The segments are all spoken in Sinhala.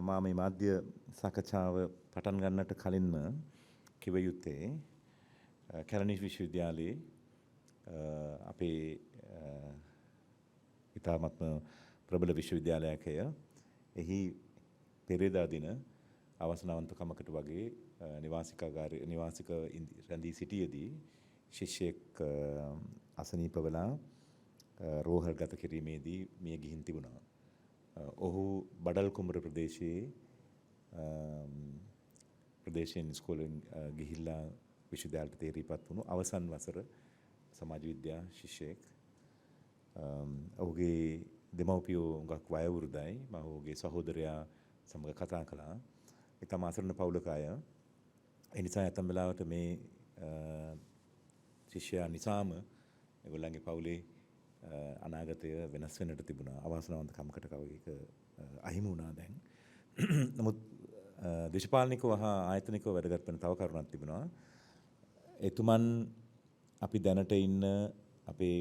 මා මේ මාධ්‍ය සාකච්ඡාව පටන් ගන්නට කලින්ම කිව යුත්තේ කැලණි විශ්වවිද්‍යාලයේ අපේ ඉතාමත්ම ප්‍රබල විශ්වවිද්‍යාලයකය එහි පෙරේදා දින අවසනාවන්තකමකට වගේ නිවාසික රැඳී සිටියේදී ශිෂ්‍යෙක් අසනීප වෙලා රෝහල්ගත කිරීමේදී මිය ගිහින් තිබුණා. ඔහු බඩල් කුඹර ප්‍රදේශයෙන් ඉස්කෝලෙන් ගිහිල්ලා විශ්වවිද්‍යාලයට තේරීපත් වුණු අවසන් වසර සමාජ විද්‍යා ශිෂ්‍යෙක්. ඔහුගේ දෙමව්පියෝ හුඟක් වයෝවෘද්ධයි. මම ඔහුගේ සහෝදරයා සමග කතා කළා. ඊටම අසරණ පවුලක අය. ඒ නිසා ඇතම් වෙලාවට මේ ශිෂ්‍යයා නිසාම ඒගොල්ලන්ගේ පවුලේ අනාගතය වෙනස් වෙන්නට තිබුණා. අවාසනාවන්ත කමකට කවක අහිමි වුණා දැන්. නමුත් දේශපාලනිකව හා ආයතනිකව වැඩගත් වෙන තව කරුණක් තිබුණා. එතුමන් අපි දැනට ඉන්න අපේ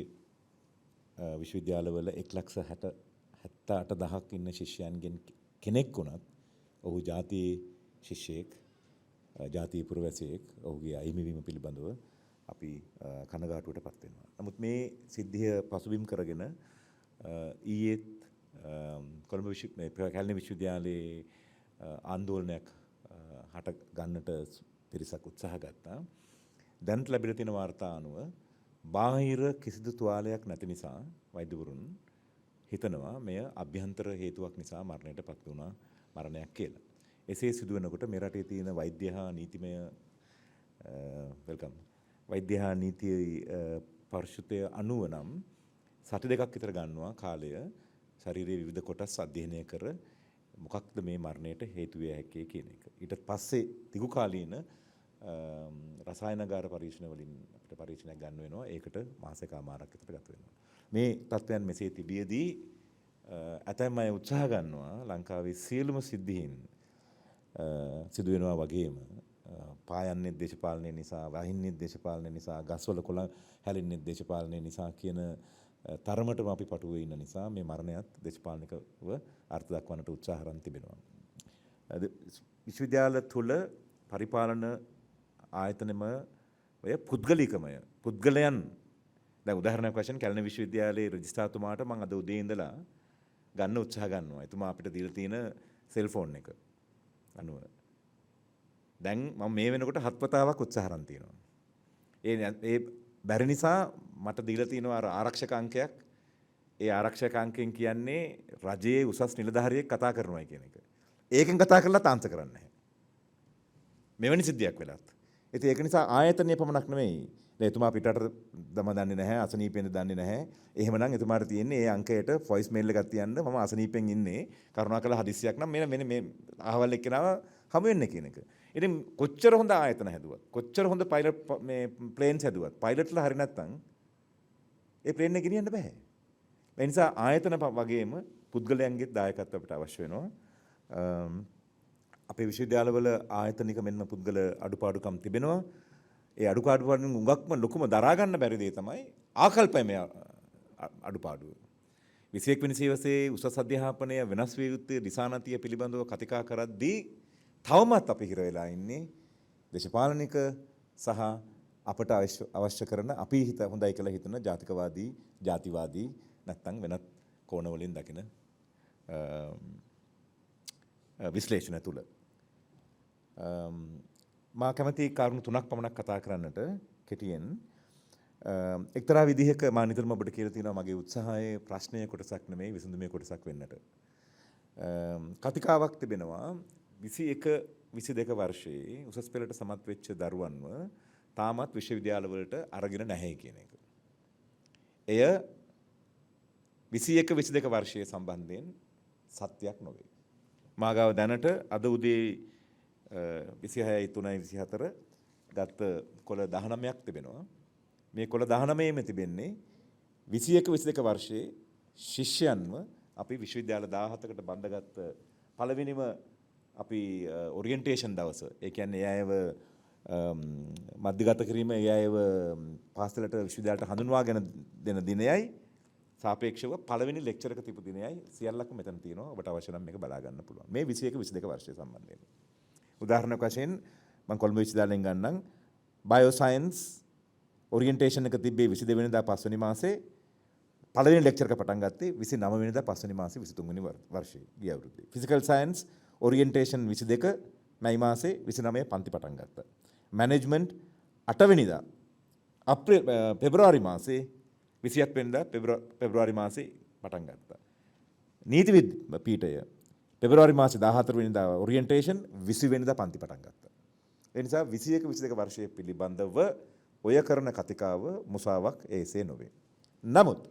විශ්වවිද්‍යාලවල 1,78,000ක් ඉන්න ශිෂ්‍යයන්ගෙන් කෙනෙක් වුණත් ඔහු ජාතියේ ශිෂ්‍යෙක්, ජාතිය පුරවැසියෙක්. ඔහුගේ අහිමිවීම පිළිබඳව අපි කනගාටුවට පත් වෙනවා. නමුත් මේ සිද්ධිය පසුබිම් කරගෙන ඊයේත් කොළඹ කැලණි විශ්වවිද්‍යාලයේ ආందోලනයක් හට ගන්නට පිරිසක් උත්සාහ ගත්තා. දැනට ලැබිලා තියෙන වාර්තා අනුව බාහිර කිසිදු තුවාලයක් නැති නිසා වෛද්‍යවරුන් හිතනවා මෙය අභ්‍යන්තර හේතුවක් නිසා මරණයට පත් වුණා මරණයක් කියලා. එසේ සිදු වෙනකොට මේ රටේ තියෙන වෛද්‍ය හා නීතිමය වෛද්‍ය හා නීති පරිශුද්ධය අනුව නම් සති දෙකක් විතර ගන්නවා කාලය ශරීරයේ විවිධ කොටස් අධ්‍යයනය කර මොකක්ද මේ මරණයට හේතු විය හැක්කේ කියන එක. ඊට පස්සේ දිගු කාලීන රසායනගාර පරීක්ෂණ වලින් අපිට පරීක්ෂණයක් ගන්න වෙනවා. ඒකට මාසෙකමාරක් විතර ගත වෙනවා. මේ තත්ත්වයන් මෙසේ තිබියදී ඇතැම් අය උත්සාහ ගන්නවා ලංකාවේ සියලුම සිද්ධීන් සිදු වෙනවා වගේම පායන්නේ දේශපාලනය නිසා, වහින්නේ දේශපාලනය නිසා, ගස්වල කොළ හැලෙන්නේ දේශපාලනය නිසා කියන තරමටම අපි පටුවේ ඉන්න නිසා මේ මරණයත් දේශපාලනිකව අර්ථ දක්වන්නට උත්සාහ කරන් තිබෙනවා. විශ්වවිද්‍යාල තුල පරිපාලන ආයතනම ඔය පුද්ගලයන් දැන් උදාහරණයක් වශයෙන් කැලණි විශ්වවිද්‍යාලයේ රෙජිස්ට්‍රාර්තුමාට මම අද උදේ ඉඳලා ගන්න උත්සාහ ගන්නවා. එතුමා අපිට දීලා තියෙන සෙල්ෆෝන් එක අනුව දැන් මම මේ වෙනකොට 7 වතාවක් උත්සාහ කරන් තියෙනවා. ඒ බැරි නිසා මට දීලා තියෙනවා ආරක්ෂක අංකයක්. ඒ ආරක්ෂක අංකයෙන් කියන්නේ රජයේ උසස් නිලධාරියෙක් කතා කරනවා කියන එක. ඒකෙන් කතා කරලා තාන්ත කරන්නේ නැහැ. මෙවැනි සිද්ධියක් වෙලත්. ඉතින් ඒක නිසා ආයතනයේ පමණක් නෙමෙයි. දැන් එතුමා පිටට දම දන්නේ නැහැ, අසනීපෙන් දන්නේ නැහැ. එහෙමනම් එතුමාට තියෙන්නේ ඒ අංකයට වොයිස් මේල් එකක් තියන්න මම අසනීපෙන් ඉන්නේ. කරුණාකරලා හදිස්සියක් නම් මෙන්න මේ අහවල් එක්කෙනාව හමු වෙන්න කියන එක. ඉතින් කොච්චර හොඳ ආයතන හැදුවත්, කොච්චර හොඳ පයිලට් මේ ප්ලේන්ස් හැදුවත්, පයිලට්ලා හරි නැත්නම් ඒ ප්ලේන් එක ගෙනියන්න බෑ. ඒ නිසා ආයතන වගේම පුද්ගලයන්ගේ දායකත්වය අපිට අවශ්‍ය වෙනවා. අපේ විශ්වවිද්‍යාලවල ආයතනික මෙන්න පුද්ගල අඩුපාඩුකම් තිබෙනවා. ඒ අඩුපාඩුවලින් උඟක්ම ලොකුම දරා ගන්න බැරි දේ තමයි ආකල්පමය අඩුපාඩුව. 21 වෙනි සියවසේ උසස් අධ්‍යාපනය වෙනස් විය යුත්තේ දිසානතිය පිළිබඳව කතිකා කරද්දී තවමත් අපි හිර වෙලා ඉන්නේ දේශපාලනික සහ අපට අවශ්‍ය කරන අපි හොඳයි කියලා හිතන ජාතිකවාදී, ජාතිවාදී නැත්නම් වෙනත් කෝණ වලින් දකින විශ්ලේෂණ තුල. මා කැමති කාරණු 3ක් පමණක් කතා කරන්නට කෙටියෙන්. එක්තරා විදිහක මා නිතරම ඔබට කියලා තියෙනවා මගේ උත්සාහයේ ප්‍රශ්නයේ කොටසක් නෙමෙයි විසඳුමේ කොටසක් වෙන්නට. කතිකාවක් තිබෙනවා 21 22 වර්ෂයේ උසස් පෙළට සමත් වෙච්ච දරුවන්ව තාමත් විශ්වවිද්‍යාල වලට අරගෙන නැහැ කියන එක. එය 21 22 වර්ෂයේ සම්බන්ධයෙන් සත්‍යයක් නොවේ. මාගාව දැනට අද උදේ 26යි 3යි 24 ගත්ත කොළ 19ක් තිබෙනවා. මේ කොළ 19ෙම තිබෙන්නේ 21 22 වර්ෂයේ ශිෂ්‍යයන්ව අපි විශ්වවිද්‍යාල 17කට බඳගත් පළවෙනිම අපි ඔරියන්ටේෂන් දවස. ඒ කියන්නේ ඒ අයව මධ්‍යගත කිරීම, ඒ අයව පාසලට විශ්වවිද්‍යාලයට හඳුන්වාගෙන දෙන දිනයයි සාපේක්ෂව පළවෙනි ලෙක්චර් එක තිබු දිනයයි සියල්ලක්ම මෙතන තියෙනවා. ඔබට අවශ්‍ය නම් මේක බලා ගන්න පුළුවන්. මේ 21 22 වර්ෂය සම්බන්ධයෙන්. උදාහරණයක් වශයෙන් මම කොළඹ විශ්වවිද්‍යාලයෙන් ගන්නම් බයෝසයන්ස් ඔරියන්ටේෂන් එක තිබ්බේ 22 වෙනිදා 5 වෙනි මාසේ පළවෙනි ලෙක්චර් එක පටන් ගත්තේ 29 වෙනිදා 5 වෙනි මාසේ 23 වෙනි වර්ෂයේ ගිය අවුරුද්දේ. ෆිසිකල් සයන්ස් ඔරියන්ටේෂන් 22 මැයි මාසේ 29 පන්ති පටන් ගත්තා. මැනේජ්මන්ට් 8 වෙනිදා පෙබරවාරි මාසේ 27 වෙනිදා පෙබරවාරි මාසේ පටන් ගත්තා. නීති පීඨය පෙබරවාරි මාසේ 14 වෙනිදා ඔරියන්ටේෂන් 20 වෙනිදා පන්ති පටන් ගත්තා. ඒ නිසා 21 22 වර්ෂයේ පිළිබඳව ඔය කරන කතිකාව මුසාවක් ඒසේ නොවේ. නමුත්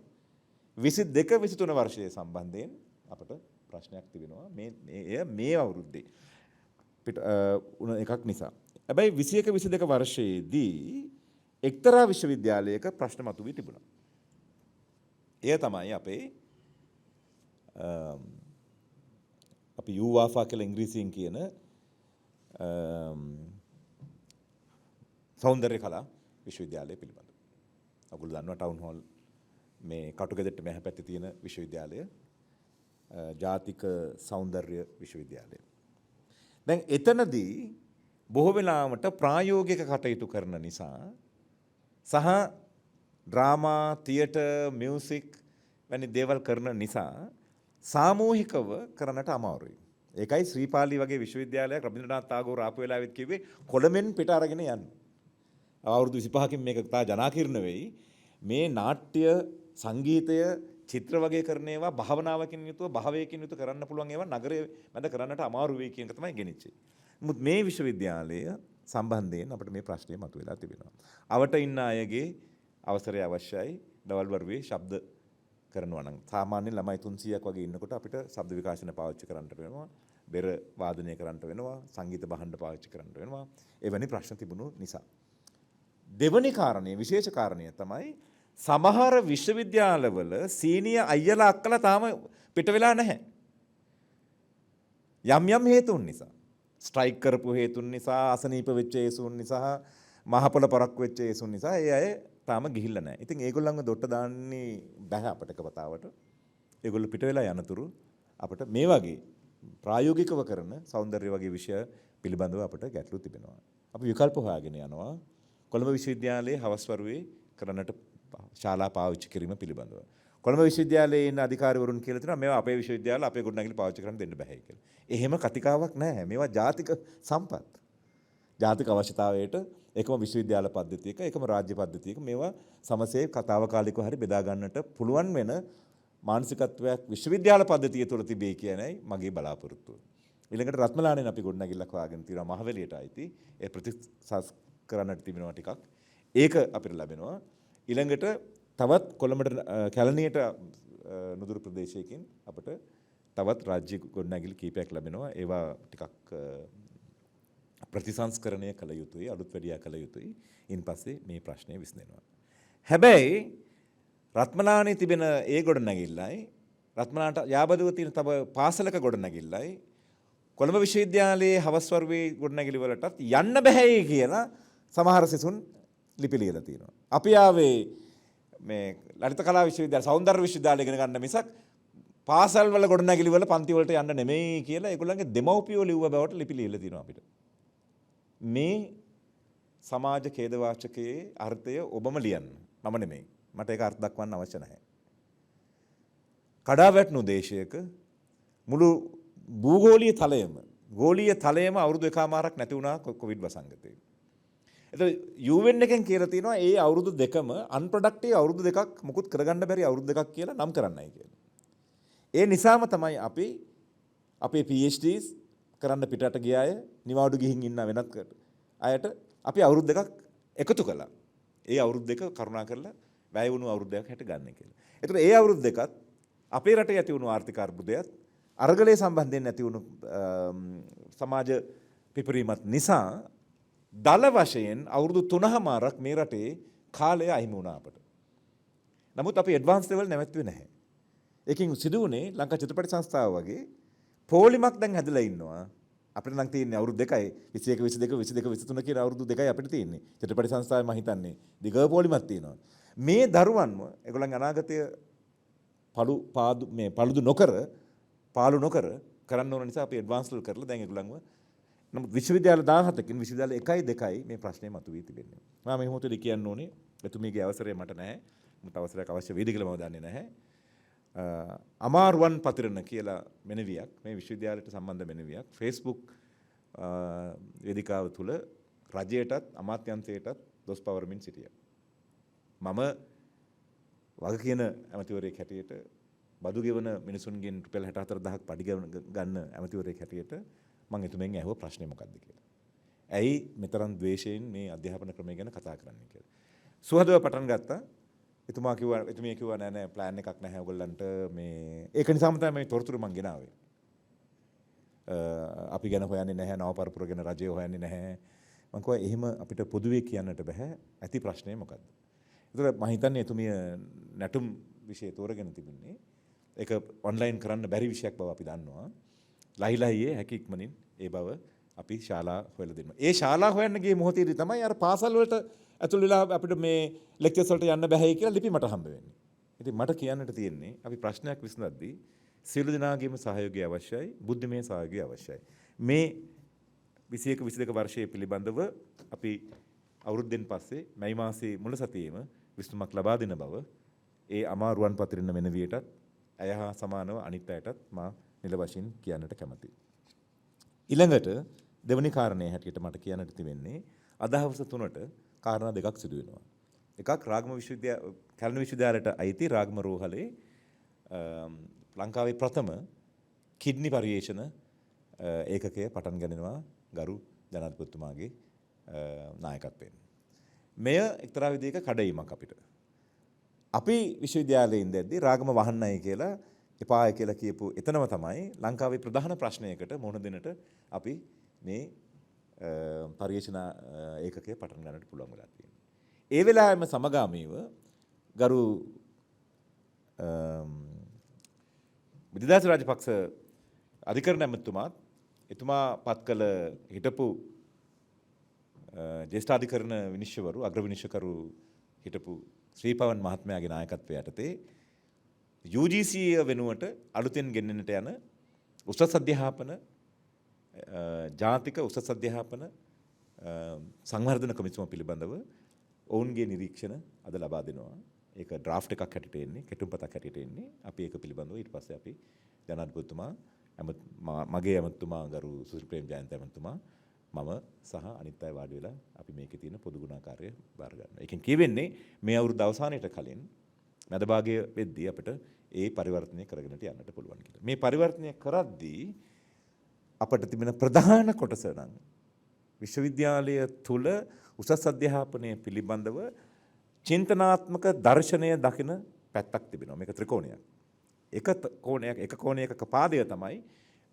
22 23 වර්ෂයේ සම්බන්ධයෙන් අපට ප්‍රශ්නයක් තිබෙනවා මේ අවුරුද්දේ උන එකක් නිසා. හැබැයි 21 22 වර්ෂයේදී එක්තරා විශ්වවිද්‍යාලයක ප්‍රශ්න මතුවී තිබුණා. එය තමයි අපි යූවාෆා කියලා ඉංග්‍රීසියෙන් කියන සෞන්දර්ය කලා විශ්වවිද්‍යාලය පිළිබඳව. ඔයගොල්ලෝ දන්නවා ටවුන් හෝල් මේ කටුගෙදරට මෙහා පැත්තේ තියෙන විශ්වවිද්‍යාලය ජාතික සෞන්දර්ය විශ්වවිද්‍යාලය. දැන් එතනදී බොහෝ වෙලාවට ප්‍රායෝගික කටයුතු කරන නිසා සහ ඩ්‍රාමා, තියටර්, මියුසික් වැනි දේවල් කරන නිසා සාමූහිකව කරන්නට අමාරුයි. ඒකයි ශ්‍රීපාලි වගේ විශ්වවිද්‍යාලයක් රබින්ද්‍රනාත් tagore ආපු වෙලාවෙත් කිව්වේ කොළඹෙන් පිට අරගෙන යන්න. අවුරුදු 25කින් මේක තා ජනාකීර්ණ වෙයි. මේ නාට්‍ය, සංගීතය, චිත්‍ර වගේ කරන ඒවා භාවනාවකින් යුතුව භාවයකින් යුතුව කරන්න පුළුවන් ඒවා නගරයේ මැද කරන්නට අමාරු වෙයි කියන එක තමයි ගෙනිච්චේ. නමුත් මේ විශ්වවිද්‍යාලය සම්බන්ධයෙන් අපිට මේ ප්‍රශ්නේ මතුවලා තිබෙනවා. අවට ඉන්න අයගේ අවසරය අවශ්‍යයි. දවල් වරුවේ ශබ්ද කරනවා නම් සාමාන්‍යයෙන් ළමයි 300ක් වගේ ඉන්නකොට අපිට ශබ්ද විකාශන පාවිච්චි කරන්නට වෙනවා. බෙර වාදනය කරන්නට වෙනවා. සංගීත භාණ්ඩ පාවිච්චි කරන්නට වෙනවා. එවැනි ප්‍රශ්න තිබුණු නිසා. දෙවැනි කාරණය, විශේෂ කාරණය තමයි සමහර විශ්වවිද්‍යාලවල සීනියර් අයියලා අක්කලා තාම පිට වෙලා නැහැ. යම් යම් හේතුන් නිසා. ස්ට්‍රයික් කරපු හේතුන් නිසා, අසනීප වෙච්ච හේතුන් නිසා, මහපොළ පරක්කු වෙච්ච හේතුන් නිසා ඒ අය තාම ගිහිල්ලා නැහැ. ඉතින් ඒගොල්ලන්ව දොට්ට දාන්නේ බෑ අපිට කවතාවට. ඒගොල්ලෝ පිට වෙලා යනතුරු අපිට මේ වගේ ප්‍රායෝගිකව කරන සෞන්දර්ය වගේ විෂය පිළිබඳව අපිට ගැටලු තිබෙනවා. අපි විකල්ප හොයාගෙන යනවා. කොළඹ විශ්වවිද්‍යාලයේ හවස් වරුවේ කරන්නට ශාලා පාවිච්චි කිරීම පිළිබඳව. කොළඹ විශ්වවිද්‍යාලයේ ඉන්න අධිකාරිවරුන් කියලා තියෙනවා මේවා අපේ විශ්වවිද්‍යාල අපේ ගොඩනැගිලි පාවිච්චි කරන්න දෙන්න බෑ කියලා. එහෙම කතිකාවක් නැහැ. මේවා ජාතික සම්පත්. ජාතික අවශ්‍යතාවයට එකම විශ්වවිද්‍යාල පද්ධතියක එකම රාජ්‍ය පද්ධතියක මේවා සමසේ කතාවකාලිකව හරි බෙදා ගන්නට පුළුවන් වෙන මානසිකත්වයක් විශ්වවිද්‍යාල පද්ධතිය තුළ තිබේ කියනයි මගේ බලාපොරොත්තුව. ඊළඟට රත්මලානෙන් අපි ගොඩනැගිල්ලක් හොයාගෙන තියෙනවා මහවැලියට අයිති. ඒ ප්‍රතිසංස් කරන්නට තිබෙනවා ටිකක්. ඒක අපිට ලැබෙනවා. ඊළඟට තවත් කොළඹට කැලණියට නුදුරු ප්‍රදේශයකින් අපිට තවත් රාජ්‍ය ගොඩනැගිලි කීපයක් ලැබෙනවා. ඒවා ටිකක් ප්‍රතිසංස්කරණය කළ යුතුයි, අලුත් වැඩියා කළ යුතුයි. ඉන්පස්සේ මේ ප්‍රශ්නය විසඳෙනවා. හැබැයි රත්මලානේ තිබෙන ඒ ගොඩනැගිල්ලයි රත්මලාට යාබදව තියෙන තව පාසලක ගොඩනැගිල්ලයි කොළඹ විශ්වවිද්‍යාලයේ හවස් වරුවේ ගොඩනැගිලි වලටත් යන්න බැහැයි කියලා සමහර සිසුන් ලිපි ලියලා තියෙනවා. අපි ආවේ මේ ලලිත කලා විශ්වවිද්‍යාල සෞන්දර්ය විශ්වවිද්‍යාලය ඉගෙන ගන්න මිසක් පාසල් වල ගොඩනැගිලි වල පන්ති වලට යන්න නෙමෙයි කියලා ඒගොල්ලන්ගේ දෙමව්පියෝ ලිව්ව බවට ලිපි ලියලා තියෙනවා අපිට. මේ සමාජ ඛේදවාචකයේ අර්ථය ඔබම ලියන්න. මම නෙමෙයි. මට ඒක අර්ථ දක්වන්න අවශ්‍ය නැහැ. කඩාවැටුණු දේශයක මුළු භූගෝලීය තලයේම අවුරුදු එකමාරක් නැති වුණා කොවිඩ් වසංගතේ. එතකොට UN එකෙන් කියලා තියෙනවා ඒ අවුරුදු දෙකම අන්ප්‍රොඩක්ටිව් අවුරුදු දෙකක් මුකුත් කරගන්න බැරි අවුරුදු දෙකක් කියලා නම් කරන්නයි කියලා. ඒ නිසාම තමයි අපි අපේ PhDs කරන්න පිටට ගිය අය නිවාඩු ගිහින් ඉන්න වෙනත් අයට අපි අවුරුදු දෙකක් එකතු කළා. ඒ අවුරුදු දෙක කරුණා කරලා වැය වුණු අවුරුදු දෙකක් හැට ගන්න කියලා. ඒතර ඒ අවුරුදු දෙකත් අපේ රටේ ඇති වුණු ආර්ථික අර්බුදයත් අරගලයේ සම්බන්ධයෙන් ඇති වුණු සමාජ පිපරීමත් නිසා දල වශයෙන් අවුරුදු 3මාරක් මේ රටේ කාලය අහිමි වුණා අපට. නමුත් අපි ඇඩ්වාන්ස් ලෙවල් නැවැත්තුවේ නැහැ. ඒකෙන් සිදු වුණේ ලංකා චිත්‍රපට සංස්ථාව වගේ පොලිමක් දැන් හැදලා ඉන්නවා. අපිට නම් තියෙන්නේ අවුරුදු දෙකයි 21 22 23 කියන අවුරුදු දෙකයි අපිට තියෙන්නේ. චිත්‍රපට සංස්ථාවේ මම හිතන්නේ දිග පොලිමක් තියෙනවා. මේ දරුවන්ව ඒගොල්ලන්ගේ අනාගතය paludu නොකර පාලු නොකර කරන්න ඕන නිසා අපි ඇඩ්වාන්ස් වල කරලා දැන් ඒගොල්ලන්ව නමුත් විශ්වවිද්‍යාල 17කින් විශ්වවිද්‍යාල 1යි 2යි මේ ප්‍රශ්නේ මතුවී තිබෙන්නේ. මම මේ මොහොතේදී කියන්න ඕනේ එතුමියගේ අවසරය මට නැහැ. මට අවසරයක් අවශ්‍ය වේද කියලා මම දන්නේ නැහැ. අමාරුවන් පතිරණ කියලා මෙනවියක් මේ විශ්වවිද්‍යාලයට සම්බන්ධ මෙනවියක් Facebook වේදිකාව තුල රජයටත් අමාත්‍යන්තයටත් දොස් පවරමින් සිටියා. මම වග කියන ඇමතිවරයෙක් හැටියට බදු ගෙවන මිනිසුන්ගෙන් රුපියල් 64000ක් පඩි ගන්න ඇමතිවරයෙක් හැටියට මම එතුමෙන් ඇහුවා ප්‍රශ්නේ මොකක්ද කියලා. ඇයි මෙතරම් ද්වේෂයෙන් මේ අධ්‍යාපන ක්‍රමය ගැන කතා කරන්නේ කියලා. සුහදව පටන් ගත්තා. එතුමිය කිව්වා නෑ ප්ලෑන් එකක් නැහැ ඔයගොල්ලන්ට මේ ඒක නිසාම තමයි මේ තොරතුරු මම ගෙනාවේ. අපි ගැන හොයන්නේ නැහැ නව පරපුර ගැන රජය හොයන්නේ නැහැ. මම කිව්වා එහෙම අපිට පොදුවේ කියන්නට බෑ. ඇති ප්‍රශ්නේ මොකද්ද? ඒතර මම හිතන්නේ එතුමිය නැටුම් විෂය තෝරගෙන තිබුණේ. ඒක ඔන්ලයින් කරන්න බැරි විෂයක් බව අපි දන්නවා. ලහිලහියේ හැකි ඉක්මනින් ඒ බව අපි ශාලා හොයලා දෙනවා. ඒ ශාලා හොයන්න ගිය මොහොතේදී තමයි අර පාසල් වලට ඇතුල් වෙලා අපිට මේ ලෙක්චර්ස් වලට යන්න බැහැයි කියලා ලිපි මට හම්බ වෙන්නේ. ඉතින් මට කියන්නට තියෙන්නේ අපි ප්‍රශ්නයක් විසඳද්දී සියලු දෙනාගේම සහයෝගය අවශ්‍යයි, බුද්ධිමය සහයෝගය අවශ්‍යයි. මේ 21 22 වර්ෂයේ පිළිබඳව අපි අවුරුද්දෙන් පස්සේ මැයි මාසයේ මුල සතියේම විසඳුමක් ලබා දෙන බව ඒ අමාරුවන් පතිරන මෙනවියටත් ඇය හා සමානව අනිත් අයටත් මා නිල වශයෙන් කියන්නට කැමතියි. ඊළඟට දෙවැනි කාරණේ හැටියට මට කියන්නට තිබෙන්නේ අදහවස 3ට කාරණා දෙකක් සිදු වෙනවා. එකක් කැලණි විශ්වවිද්‍යාලයට අයිති රාගම රෝහලේ ලංකාවේ ප්‍රථම කිඩ්නි පරිශන ඒකකය පටන් ගන්නවා ගරු ජනාධිපතිතුමාගේ නායකත්වයෙන්. මෙය එක්තරා විදිහක කඩයිමක් අපිට. අපි විශ්වවිද්‍යාලයේ ඉඳද්දී රාගම වහන්නයි කියලා එපාය කියලා කියපු එතනම තමයි ලංකාවේ ප්‍රධාන ප්‍රශ්නයකට මුහුණ දෙන්නට අපි මේ පරිශන ඒකකය පටන් ගන්නට පුළුවන් වෙලා තියෙනවා. ඒ වෙලාවෙම සමගාමීව ගරු විද්‍යාධාරී රාජපක්ෂ අධිකරණ ඇමතුමාත් එතුමා පත් කළ හිටපු ජ්‍යෙෂ්ඨ අධිකරණ විනිශ්චයවරු අග්‍ර විනිශ්චයකරු හිටපු ශ්‍රීපවන් මහත්මයාගේ නායකත්වය යටතේ UGC වෙනුවට අලුතෙන් ගෙනෙන්නට යන උසස් අධ්‍යාපන ජාතික උසස් අධ්‍යාපන සංවර්ධන කොමිසම පිළිබඳව ඔවුන්ගේ නිරීක්ෂණ අද ලබා දෙනවා. ඒක ඩ්‍රාෆ්ට් එකක් හැටියට එන්නේ, කෙටුම්පතක් හැටියට එන්නේ. අපි ඒක පිළිබඳව ඊට පස්සේ අපි ජනාධිපතිතුමා මගේ ඇමතුමා ගරු සුසිල් ජයන්ත ඇමතුමා මම සහ අනිත් අය වාඩි වෙලා අපි මේකේ තියෙන පොදු ගුණාකාරය බාර ගන්නවා. ඒකෙන් කියවෙන්නේ මේ අවුරුදු අවසානයේට කලින් මැද භාගයේ වෙද්දී අපිට ඒ පරිවර්තනය කරගෙනට යන්නට පුළුවන් කියලා. මේ පරිවර්තනය කරද්දී අපට තිබෙන ප්‍රධාන කොටස නම් විශ්වවිද්‍යාලය තුල උසස් අධ්‍යාපනය පිළිබඳව චින්තනාත්මක දර්ශනය දකින පැත්තක් තිබෙනවා. මේක ත්‍රිකෝණයක්. එක කෝණයක පාදය තමයි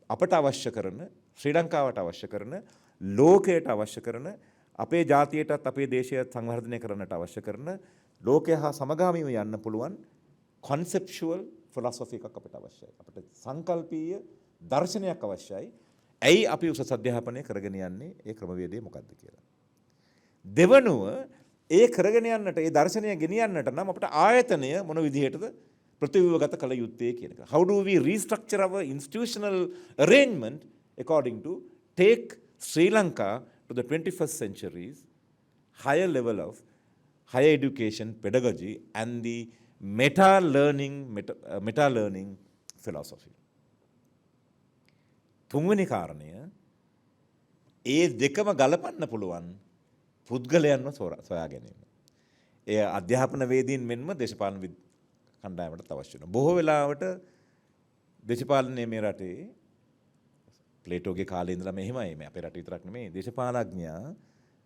අපට අවශ්‍ය කරන ශ්‍රී ලංකාවට අවශ්‍ය කරන ලෝකයට අවශ්‍ය කරන අපේ ජාතියටත් අපේ දේශයත් සංවර්ධනය කරන්නට අවශ්‍ය කරන ලෝකය හා සමගාමීව යන්න පුළුවන් conceptual philosophy එකක් අපිට අවශ්‍යයි. අපිට සංකල්පීය දර්ශනයක් අවශ්‍යයි. ඇයි අපි උසස් අධ්‍යාපනය කරගෙන යන්නේ? ඒ ක්‍රමවේදය මොකක්ද කියලා. දෙවනුව ඒ කරගෙන යන්නට ඒ දර්ශනය ගෙනියන්නට නම් අපිට ආයතනය මොන විදිහටද ප්‍රතිව්‍යුහගත කළ යුත්තේ කියන එක. How do we restructure our institutional arrangement according to take Sri Lanka to the 21st century's higher level of higher education pedagogy and the meta learning philosophy. තුන්වෙනි කාරණය ඒ දෙකම ගලපන්න පුළුවන් පුද්ගලයන්ව සොයා ගැනීම. ඒ අධ්‍යාපන වේදීන් මෙන්ම දේශපාලන කණ්ඩායමට අවශ්‍ය වෙනවා. බොහෝ වෙලාවට දේශපාලනයේ මේ රටේ ප්ලේටෝගේ කාලේ ඉඳලා මෙහෙමයි. මේ අපේ රට විතරක් නෙමෙයි දේශපාලඥයා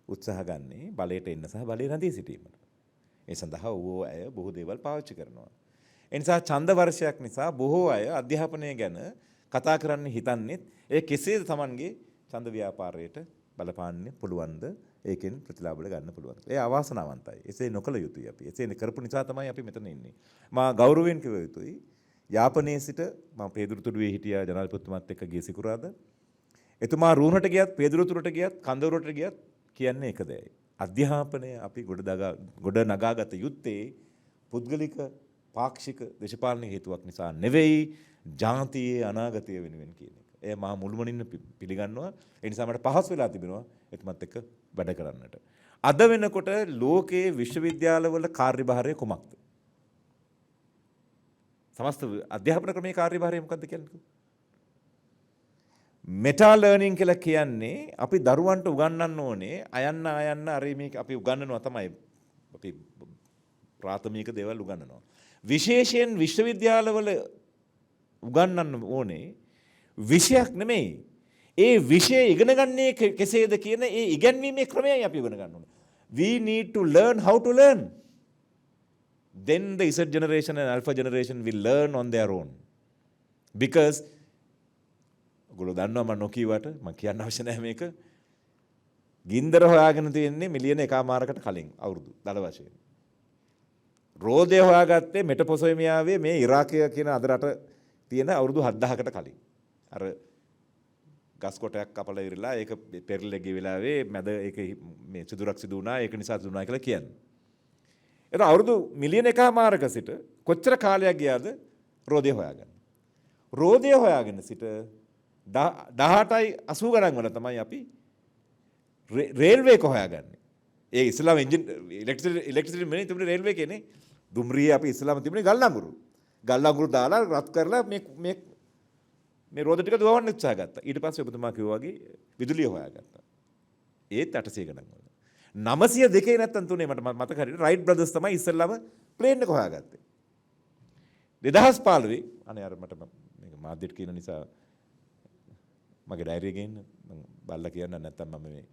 උත්සාහ ගන්නේ බලයට එන්න සහ බලය රැඳී සිටීමට. ඒ සඳහා ඕ අය බොහෝ දේවල් පාවිච්චි කරනවා. ඒ නිසා ඡන්ද වර්ෂයක් නිසා බොහෝ අය අධ්‍යාපනය ගැන කතා කරන්න හිතන්නේ ඒ කෙසේද Tamanගේ ඡන්ද ව්‍යාපාරයට බලපාන්න පුළුවන්ද? ඒකෙන් ප්‍රතිලාභ ගන්න පුළුවන්. ඒ අවාසනාවන්තයි. එසේ නොකළ යුතුයි අපි. එසේ කරපු නිසා තමයි අපි මෙතන ඉන්නේ. මා ගෞරවයෙන් කිව යුතුයි. යාපනයේ සිට මම පේදුරුතුඩුවේ හිටියා ජනාධිපතිතුමාත් එක්ක ගිය සිකුරාදා. එතුමා රුහුණට ගියත්, පේදුරුතුඩට ගියත්, කන්දවුරට ගියත් කියන්නේ එක දෙයයි. අධ්‍යාපනය අපි ගොඩ නගාගත යුත්තේ පුද්ගලික පාක්ෂික දේශපාලන හේතුවක් නිසා නෙවෙයි ජාතියේ අනාගතය වෙනුවෙන් කියන එක. ඒ මා මුළුමනින්ම පිළිගන්නවා. ඒ නිසා මට පහසු වෙලා තිබෙනවා එතුමත් එක්ක වැඩ කරන්නට. අද වෙනකොට ලෝකයේ විශ්වවිද්‍යාලවල කාර්යභාරය කුමක්ද? සමස්ත අධ්‍යාපන ක්‍රමයේ කාර්යභාරය මොකක්ද කියන්නේ? මෙටා ලර්නින් කියලා කියන්නේ අපි දරුවන්ට උගන්වන්න ඕනේ අයන්න අර මේක අපි උගන්වනවා තමයි. අපි ප්‍රාථමික දේවල් උගන්වනවා. විශේෂයෙන් විශ්වවිද්‍යාලවල උගන්වන්න ඕනේ විෂයක් නෙමෙයි. ඒ විෂය ඉගෙන ගන්නේ කෙසේද කියන ඒ ඉගැන්වීමේ ක්‍රමයයි අපි ඉගෙන ගන්න ඕනේ. We need to learn how to learn. Then the Z generation and Alpha generation will learn on their own. Because ඔයගොල්ලෝ දන්නවා මම නොකියවට මම කියන්න අවශ්‍ය නැහැ මේක. ගින්දර හොයාගෙන තියෙන්නේ මිලියන 1.5කට කලින් අවුරුදු දල වශයෙන්. රෝදය හොයාගත්තේ මෙටපොසොමියාවේ මේ ඉරාකය කියන අද රට තියෙන අවුරුදු 7000කට කලින්. අර ගස් කොටයක් කපලා ඉරලා ඒක පෙරලෙ ගිය වෙලාවේ මැද ඒක මේ සිදුරක් සිදු වුණා ඒක නිසා සිදු වුණා කියලා කියන්නේ. ඒක අවුරුදු මිලියන 1.5ක සිට කොච්චර කාලයක් ගියාද රෝදය හොයාගන්න. රෝදය හොයාගෙන සිට 18යි 80 ගණන් වල තමයි අපි රේල්වේ එක හොයාගන්නේ. ඒ ඉස්ලාම එන්ජින් ඉලෙක්ට්‍රිසිටි මෙනේ තිබුණේ රේල්වේ එකනේ. දුම්රියේ අපි ඉස්ලාම තිබුණේ ගල් අඟුරු. ගල් අඟුරු දාලා රත් කරලා මේ රෝද ටික දුවවන්න උත්සාහ ගත්තා. ඊට පස්සේ ඔබතුමා කිව්වා වගේ විදුලිය හොයාගත්තා. ඒත් 800 ගණන් වල. 902 නැත්තම් 3 මට මතක හරියට රයිට් බ්‍රදර්ස් තමයි ඉස්සෙල්ලාම ප්ලේන් එක හොයාගත්තේ. 2015 අනේ අර මට මේක මාධ්‍යට කියන නිසා මගේ ඩයරි එකේ ඉන්න මම බල්ලා කියන්න නැත්තම් මම මේ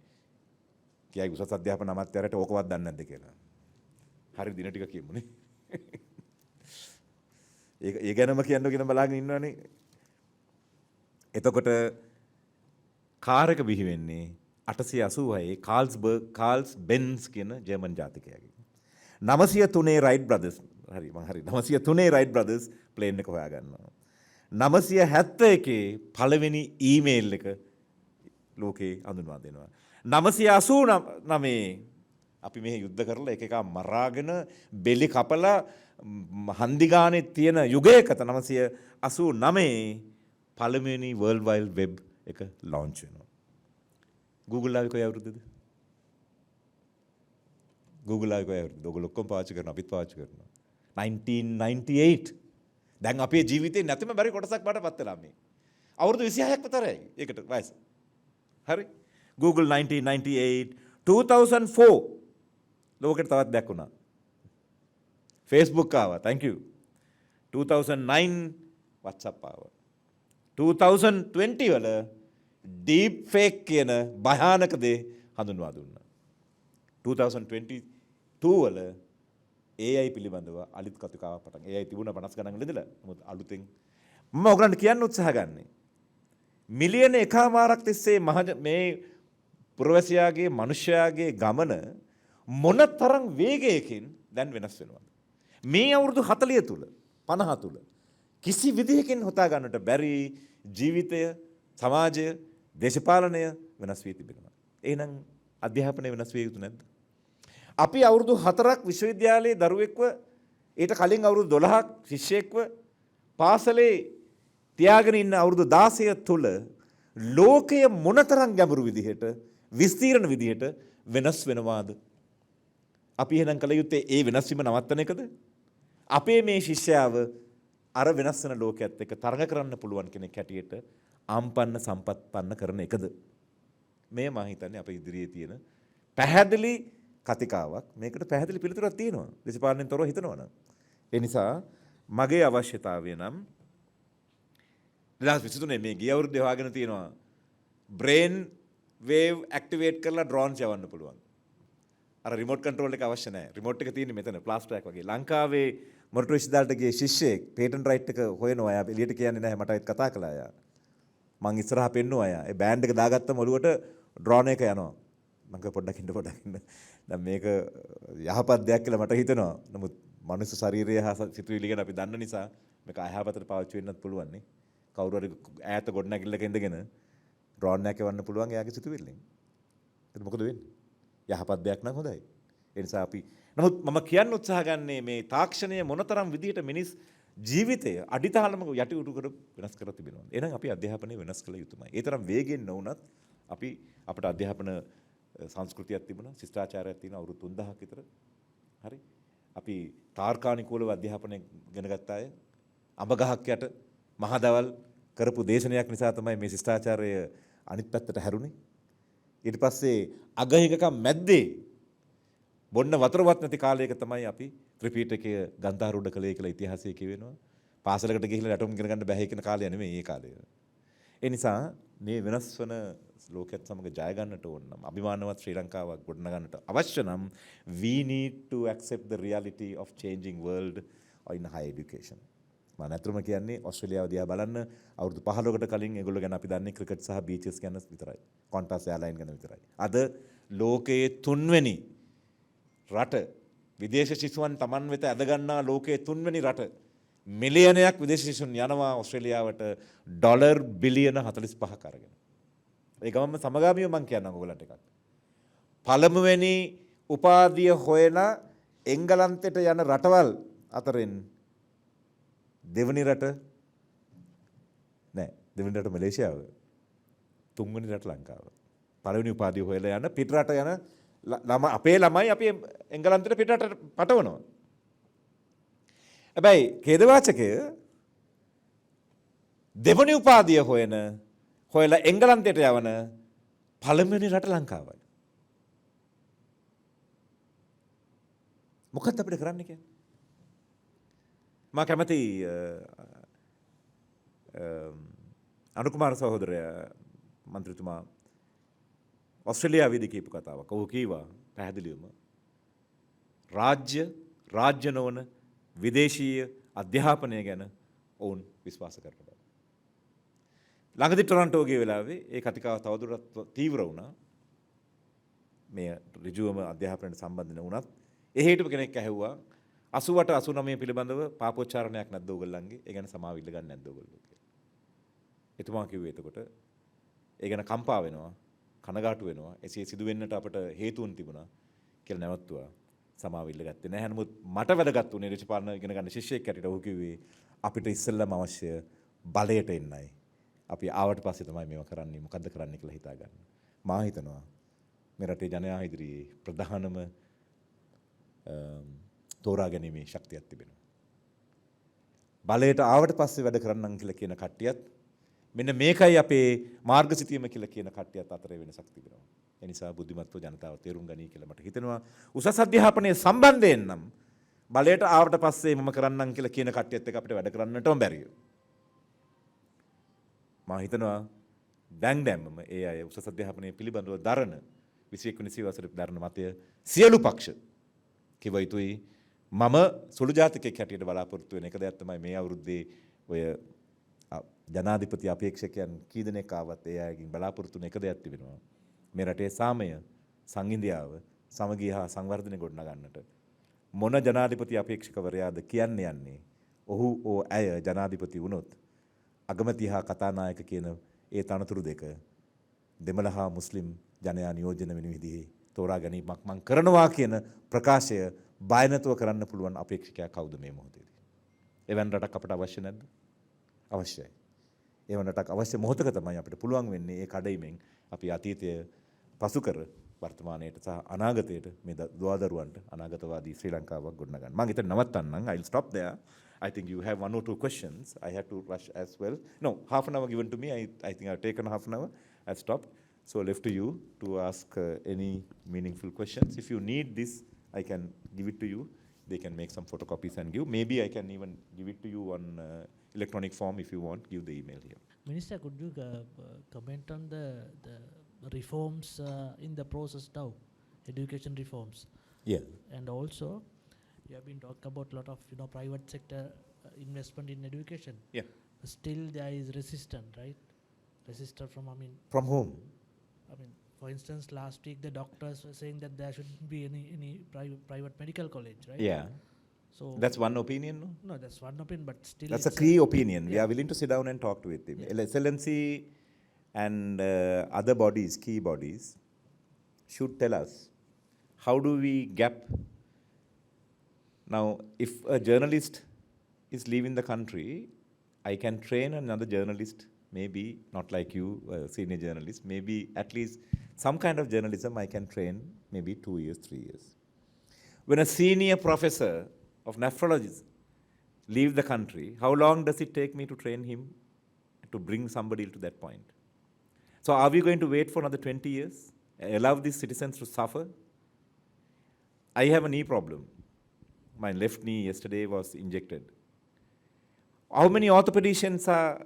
කියයි උසස් අධ්‍යාපන අමාත්‍යාලයට ඕකවත් දන්නේ නැද්ද කියලා. හරි දින ටික කියමුනේ. ඒ ගැනම කියන්න කියන බලාගෙන ඉන්නවනේ. එතකොට කාර් එක බිහි වෙන්නේ 886 කාල්ස් බෙන්ස් කියන ජර්මන් ජාතිකයාගේ. 903 රයිට් බ්‍රදර්ස් හරි 903 රයිට් බ්‍රදර්ස් ප්ලේන් එක හොයාගන්නවා. 971 පළවෙනි ඊමේල් එක ලෝකේ හඳුන්වා දෙනවා. 989 අපි මේ යුද්ධ කරලා එක මරාගෙන බෙලි කපලා හන්දි ගානේ තියෙන යුගයක 989 පළවෙනි World Wide Web එක launch වෙනවා. Google ආවේ කොයි අවුරුද්දද? Google ආවේ කොයි අවුරුද්දද? ඔයගොල්ලෝ ඔක්කොම පාවිච්චි කරනවා අපිත් පාවිච්චි කරනවා. 1998. දැන් අපේ ජීවිතේ නැතිම බැරි කොටසක් බාටපත් වෙලා මේ. අවුරුදු 26ක් විතරයි. ඒකට වයස. හරි. Google 1998 2004 ලෝකෙට තවත් දෙයක් වුණා. Facebook ආවා. Thank you. 2009 WhatsApp ආවා. 2020 වල deep fake කියන භයානක දේ හඳුන්වා දුන්නා. 2022 වල AI පිළිබඳව අලුත් කතිකාවක් පටන්. AI තිබුණා 50 ගණන් වල ඉඳලා. නමුත් අලුතෙන් මම ඔයගලන්ට කියන්න උත්සාහ ගන්නේ. මිලියන 1.5ක් තිස්සේ මේ පුරවැසියාගේ මිනිසයාගේ ගමන මොනතරම් වේගයකින් දැන් වෙනස් වෙනවද? මේ අවුරුදු 40 තුල 50 තුල කිසි විදිහකින් හොතා ගන්නට බැරි ජීවිතය, සමාජය, දේශපාලනය වෙනස් වී තිබෙනවා. එහෙනම් අධ්‍යාපනය වෙනස් විය යුතු නැද්ද? අපි අවුරුදු 4ක් විශ්වවිද්‍යාලයේ දරුවෙක්ව ඊට කලින් අවුරුදු 12ක් ශිෂ්‍යයෙක්ව පාසලේ තියාගෙන ඉන්න අවුරුදු 16 තුල ලෝකය මොනතරම් ගැඹුරු විදිහට විස්තීර්ණ විදිහට වෙනස් වෙනවාද? අපි එහෙනම් කල යුත්තේ ඒ වෙනස් වීම නවත්තන එකද? අපේ මේ ශිෂ්‍යයාව අර වෙනස් වෙන ලෝකයේත් එක්ක තරඟ කරන්න පුළුවන් කෙනෙක් හැටියට ආම්පන්න සම්පත්පන්න කරන එකද? මේ මම හිතන්නේ අපේ ඉදිරියේ තියෙන පැහැදිලි කතිකාවක්. මේකට පැහැදිලි පිළිතුරක් තියෙනවා. දේශපාලනෙන් තොරව හිතනවනම්. ඒ නිසා මගේ අවශ්‍යතාවය නම් 2023 මේ ගිය අවුරුද්දේ හොයාගෙන තියෙනවා බ්‍රේන් වේව් ඇක්ටිවේට් කරලා ඩ්‍රෝන්ස් යවන්න පුළුවන්. අර රිමෝට් කන්ට්‍රෝල් එක අවශ්‍ය නැහැ. රිමෝට් එක තියෙන්නේ මෙතන ප්ලාස්ටරයක් වගේ. ලංකාවේ මොරටු විශ්වවිද්‍යාලයට ගිය ශිෂ්‍යෙක් පේටන්ට් රයිට් එක හොයනවා. එයා එළියට කියන්නේ නැහැ. මට ඒත් කතා කළා එයා. මං ඉස්සරහා පෙන්නුවා එයා. ඒ බෑන්ඩ් එක දාගත්තම ඔළුවට ඩ්‍රෝන් එක යනවා. මං කිව්වා පොඩ්ඩක් ඉන්න. දැන් මේක යහපත් දෙයක් කියලා මට හිතෙනවා. නමුත් මනුස්ස ශරීරය හා සිතුවිලි ගැන අපි දන්න නිසා මේක අයහපතට පාවිච්චි වෙන්නත් පුළුවන් නේ. කවුරු හරි ඈත ගොඩනැගිල්ලක ඉඳගෙන ඩ්‍රෝන් එකක් එවන්න පුළුවන් එයාගේ සිතුවිල්ලෙන්. ඒක මොකද වෙන්නේ? යහපත් දෙයක් නම් හොඳයි. ඒ නිසා අපි නමුත් මම කියන්න උත්සාහ ගන්නේ මේ තාක්ෂණය මොනතරම් විදිහට මිනිස් ජීවිතය අඩිතාලම යටි උඩු කර වෙනස් කර තිබෙනවා. එහෙනම් අපි අධ්‍යාපනය වෙනස් කළ යුතුමයි. ඒ තරම් වේගෙන් නොවුනත් අපට අධ්‍යාපන සංස්කෘතියක් තිබුණා, ශිෂ්ටාචාරයක් තියෙනවා අවුරුදු 3000ක් විතර. හරි. අපි තාර්කානිකූලව අධ්‍යාපනය ඉගෙන ගත්ත අය අඹ ගහක් යට මහදවල් කරපු දේශනයක් නිසා තමයි මේ ශිෂ්ටාචාරය අනිත් පැත්තට හැරුණේ. ඊට පස්සේ අගහිඟකම් මැද්දේ බොන්න වතුරවත් නැති කාලයක තමයි අපි ත්‍රිපිටකය ගන්ධාරූඪ කළේ කියලා ඉතිහාසයේ කියවෙනවා. පාසලකට ගිහිල්ලා රටුම් ඉගෙන ගන්න බැහැ කියන කාලය නෙමෙයි ඒ කාලය. ඒ නිසා මේ වෙනස් වන ලෝකයේත් සමග ජය ගන්නට ඕන නම් අභිමානවත් ශ්‍රී ලංකාවක් ගොඩනගන්නට අවශ්‍ය නම් we need to accept the reality of changing world in higher education. මම අතරම කියන්නේ ඕස්ට්‍රේලියාව දිහා බලන්න අවුරුදු 15කට කලින් ඒගොල්ලෝ ගැන අපි දන්නේ ක්‍රිකට් සහ බීචස් ගැන විතරයි. කොන්ටස් එයාර්ලයින් ගැන විතරයි. අද ලෝකයේ 3 වෙනි රට විදේශ ශිෂ්‍යයන් Taman වෙත ඇද ගන්නා ලෝකයේ 3 වෙනි රට මිලියනයක් විදේශ ශිෂ්‍යයන් යනවා ඕස්ට්‍රේලියාවට ඩොලර් බිලියන 45ක් අරගෙන. ඒ ගමන්ම සමගාමීව මම කියන්නම් ඔයගලන්ට එකක්. පළමුවෙනි උපාධිය හොයලා එංගලන්තයට යන රටවල් අතරින් දෙවෙනි රට නෑ දෙවෙනි රට මලේසියාව, තුන්වෙනි රට ලංකාව. පළවෙනි උපාධිය හොයලා යන පිට රට යන අපේ ළමයි අපි එංගලන්තයට පිට රට පටවනවා. හැබැයි ඛේදවාචකය දෙවෙනි උපාධිය හොයලා එංගලන්තයට යවන පළවෙනි රට ලංකාවයි. මොකක්ද අපිට කරන්න කියන්නේ? මම කැමති අනුකුමාර සහෝදරයා මන්ත්‍රීතුමා ඔස්ට්‍රේලියාවේදී කියපු කතාවක්. ඔහු කීවා පැහැදිලිවම රාජ්‍ය නොවන විදේශීය අධ්‍යාපනය ගැන ඔවුන් විශ්වාස කරන බව. ළඟදී ටොරන්ටෝ ගිය වෙලාවේ ඒ කතිකාව තවදුරටත් තීව්‍ර වුණා. මේ ඍජුවම අධ්‍යාපනයට සම්බන්ධ වුණත් ඒ හිටපු කෙනෙක් ඇහුවා 88 89 පිළිබඳව පාපෝච්චාරණයක් නැද්ද ඔයගොල්ලන්ගේ? ඒ ගැන සමාව ඉල්ල ගන්න නැද්ද ඔයගොල්ලෝ කියලා. එතුමා කිව්වේ එතකොට ඒ ගැන කම්පා වෙනවා, කනගාටු වෙනවා. එසේ සිදු වෙන්නට අපට හේතුන් තිබුණා කියලා නැවතුවා. සමාව ඉල්ල ගත්තේ නැහැ. නමුත් මට වැදගත් වුණේ දේශපාලන ඉගෙන ගන්න ශිෂ්‍යයෙක් හැටියට ඔහු කිව්වේ අපිට ඉස්සෙල්ලාම අවශ්‍ය බලයට එන්නයි. අපි ආවට පස්සේ තමයි මේව කරන්නේ, මොකද්ද කරන්නේ කියලා හිතා ගන්න. මා හිතනවා මේ රටේ ජනයා ඉදිරියේ ප්‍රධානම තෝරා ගැනීමේ ශක්තියක් තිබෙනවා. බලයට ආවට පස්සේ වැඩ කරන්නම් කියලා කියන කට්ටියත් මෙන්න මේකයි අපේ මාර්ගසිතියම කියලා කියන කට්ටියත් අතර වෙනසක් තිබෙනවා. ඒ නිසා බුද්ධිමත්ව ජනතාව තේරුම් ගනී කියලා මට හිතෙනවා. උසස් අධ්‍යාපනයේ සම්බන්ධයෙන් නම් බලයට ආවට පස්සේ මම කරන්නම් කියලා කියන කට්ටියත් එක්ක අපිට වැඩ කරන්නටම බැරිය. මම හිතනවා දැන්ම ඒ අය උසස් අධ්‍යාපනයේ පිළිබඳව දරන 21 වෙනි සියවසට දරන මතය සියලු පක්ෂ කිව යුතුයි. මම සුළු ජාතිකයෙක් හැටියට බලාපොරොත්තු වෙන එක දෙයක් තමයි මේ අවුරුද්දේ ඔය ජනාධිපති අපේක්ෂකයන් කී දෙනෙක් ආවත් ඒ අයගෙන් බලාපොරොත්තු වෙන එක දෙයක් තිබෙනවා. මේ රටේ සාමය, සංහිඳියාව, සමගිය හා සංවර්ධනය ගොඩනගන්නට මොන ජනාධිපති අපේක්ෂකවරයාද යන්නේ ඔහු ඇය ජනාධිපති වුණොත් අගමැති හා කතානායක කියන ඒ තනතුරු දෙක දෙමළ හා මුස්ලිම් ජනයා නියෝජන වෙන විදිහේ තෝරා ගැනීමක් මම කරනවා කියන ප්‍රකාශය බය නැතුව කරන්න පුළුවන් අපේක්ෂකයා කවුද මේ මොහොතේදී? එවන් රටක් අපට අවශ්‍ය නැද්ද? අවශ්‍යයි. එවන් රටක් අවශ්‍ය මොහොතක තමයි අපිට පුළුවන් වෙන්නේ ඒ කඩයිමෙන් අපි අතීතය පසු කර වර්තමානයට සහ අනාගතයට මේ දුවදරුවන්ට අනාගතවාදී ශ්‍රී ලංකාවක් ගොඩනගන්න. මම හිතන්නේ නවත්තන්නම්. I'll stop there. I think you have one or two questions. I had to rush as well. No, half an hour given to me. I think I've taken half an hour. I've stopped. So left to you to ask any meaningful questions. If you need this, I can give it to you. They can make some photocopies and give. Maybe I can even give it to you on electronic form if you want. Give the email here. Minister, could you comment on the reforms in the process now, education reforms? Yeah. And also, you have been talking about a lot of private sector investment in education. Yeah. Still, there is resistance, right? Resistance from whom? For instance, last week the doctors were saying that there shouldn't be any private medical college, right? Yeah. So that's one opinion, no? No, that's one opinion, but still that's a key opinion. Yeah. We are willing to sit down and talk to him. Yeah. Excellency and other bodies, key bodies, should tell us how do we gap Now, if a journalist is leaving the country, I can train another journalist, maybe not like you, a senior journalist, maybe at least some kind of journalism I can train maybe 2 years, 3 years. When a senior professor of nephrology leaves the country, how long does it take me to train him to bring somebody to that point? So are we going to wait for another 20 years, allow these citizens to suffer? I have a knee problem. My left knee yesterday was injected. How many orthopedicians are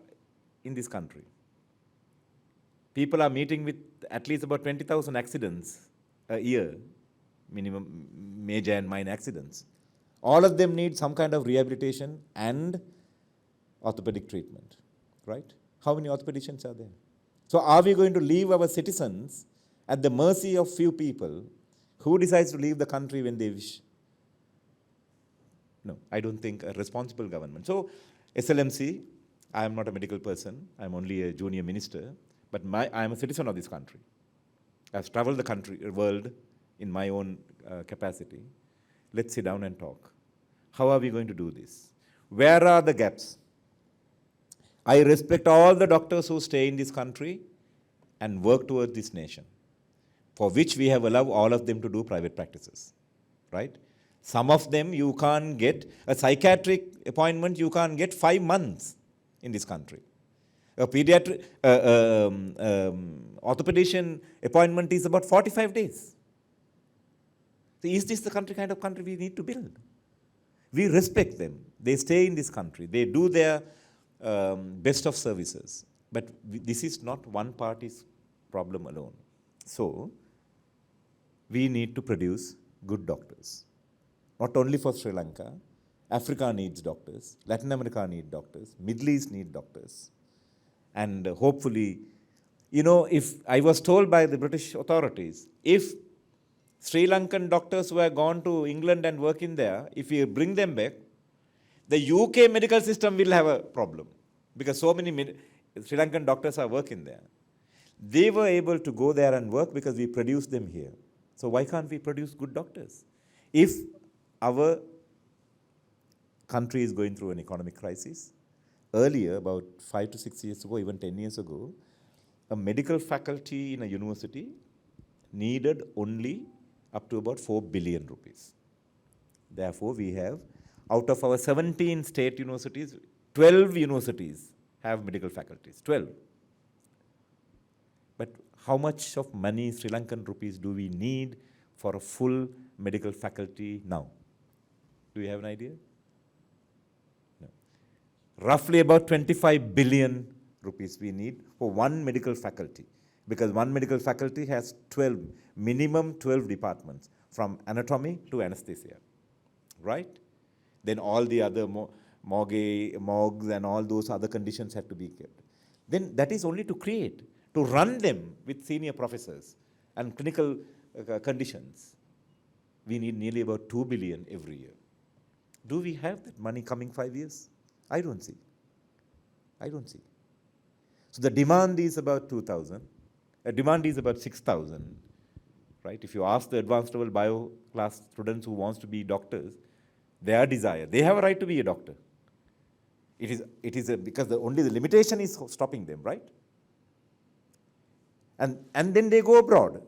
in this country? People are meeting with at least about 20,000 accidents a year, minimum major and minor accidents. All of them need some kind of rehabilitation and orthopedic treatment, right? How many orthopedicians are there? So are we going to leave our citizens at the mercy of few people who decides to leave the country when they wish? No, I don't think a responsible government. So SLMC, I am not a medical person, I am only a junior minister, but I am a citizen of this country. I've traveled the world in my own capacity. Let's sit down and talk. How are we going to do this? Where are the gaps? I respect all the doctors who stay in this country and work towards this nation, for which we have allowed all of them to do private practices, right? Some of them you can't get, a psychiatric appointment you can't get 5 months in this country. A pediatric, orthopedician appointment is about 45 days. So is this the kind of country we need to build? We respect them. They stay in this country. They do their best of services. But this is not one party's problem alone. So we need to produce good doctors. Not only for Sri Lanka, Africa needs doctors, Latin America needs doctors, Middle East needs doctors. And hopefully, if I was told by the British authorities, if Sri Lankan doctors who have gone to England and working there, if we bring them back, the UK medical system will have a problem because so many Sri Lankan doctors are working there. They were able to go there and work because we produced them here. So why can't we produce good doctors? If our country is going through an economic crisis, earlier, about 5 to 6 years ago, even 10 years ago, a medical faculty in a university needed only up to about 4 billion rupees. Therefore, we have, out of our 17 state universities, 12 universities have medical faculties, 12. But how much of money, Sri Lankan rupees, do we need for a full medical faculty now? Do you have an idea? No. Roughly about 25 billion rupees we need for one medical faculty, because one medical faculty has minimum 12 departments, from anatomy to anesthesia, right? Then all the other morgues and all those other conditions have to be kept. Then that is only to create, to run them with senior professors and clinical conditions. We need nearly about 2 billion every year. Do we have that money coming 5 years? I don't see. So the demand is about 2,000. The demand is about 6,000, right? If you ask the advanced level bio class students who wants to be doctors, their desire, they have a right to be a doctor. It is because only the limitation is stopping them, right? And then they go abroad,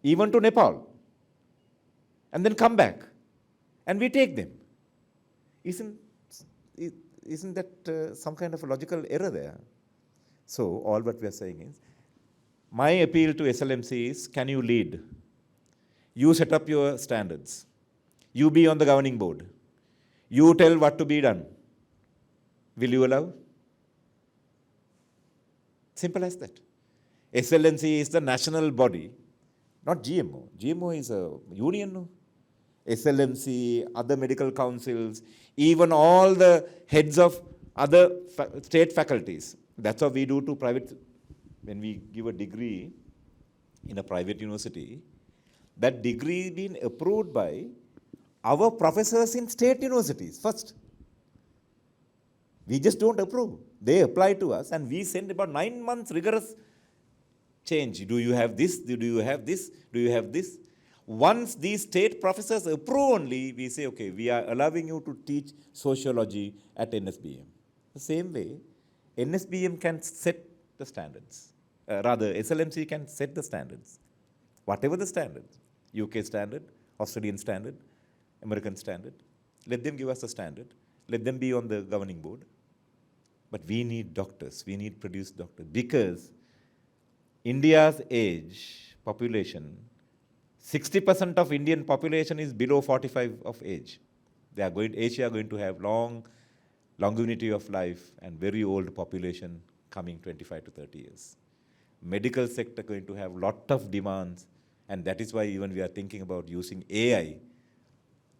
even to Nepal, and then come back, and we take them. Isn't that some kind of a logical error there? So all what we are saying is, my appeal to SLMC is, can you lead? You set up your standards. You be on the governing board. You tell what to be done. Will you allow? Simple as that. SLMC is the national body, not GMO. GMO is a union. No? SLMC, other medical councils, even all the heads of other state faculties. That's what we do to private. When we give a degree in a private university, that degree being approved by our professors in state universities first. We just don't approve. They apply to us and we send about 9 months rigorous change. Do you have this? Do you have this? Do you have this? Once these state professors approve only, we say, okay, we are allowing you to teach sociology at NSBM. The same way, NSBM can set the standards. Rather, SLMC can set the standards. Whatever the standards, UK standard, Australian standard, American standard, let them give us a standard. Let them be on the governing board. But we need doctors. We need produced doctors. Because India's age population, 60% of Indian population is below 45 of age. Asia are going to have longevity of life and very old population coming 25 to 30 years. Medical sector going to have lot of demands, and that is why even we are thinking about using AI.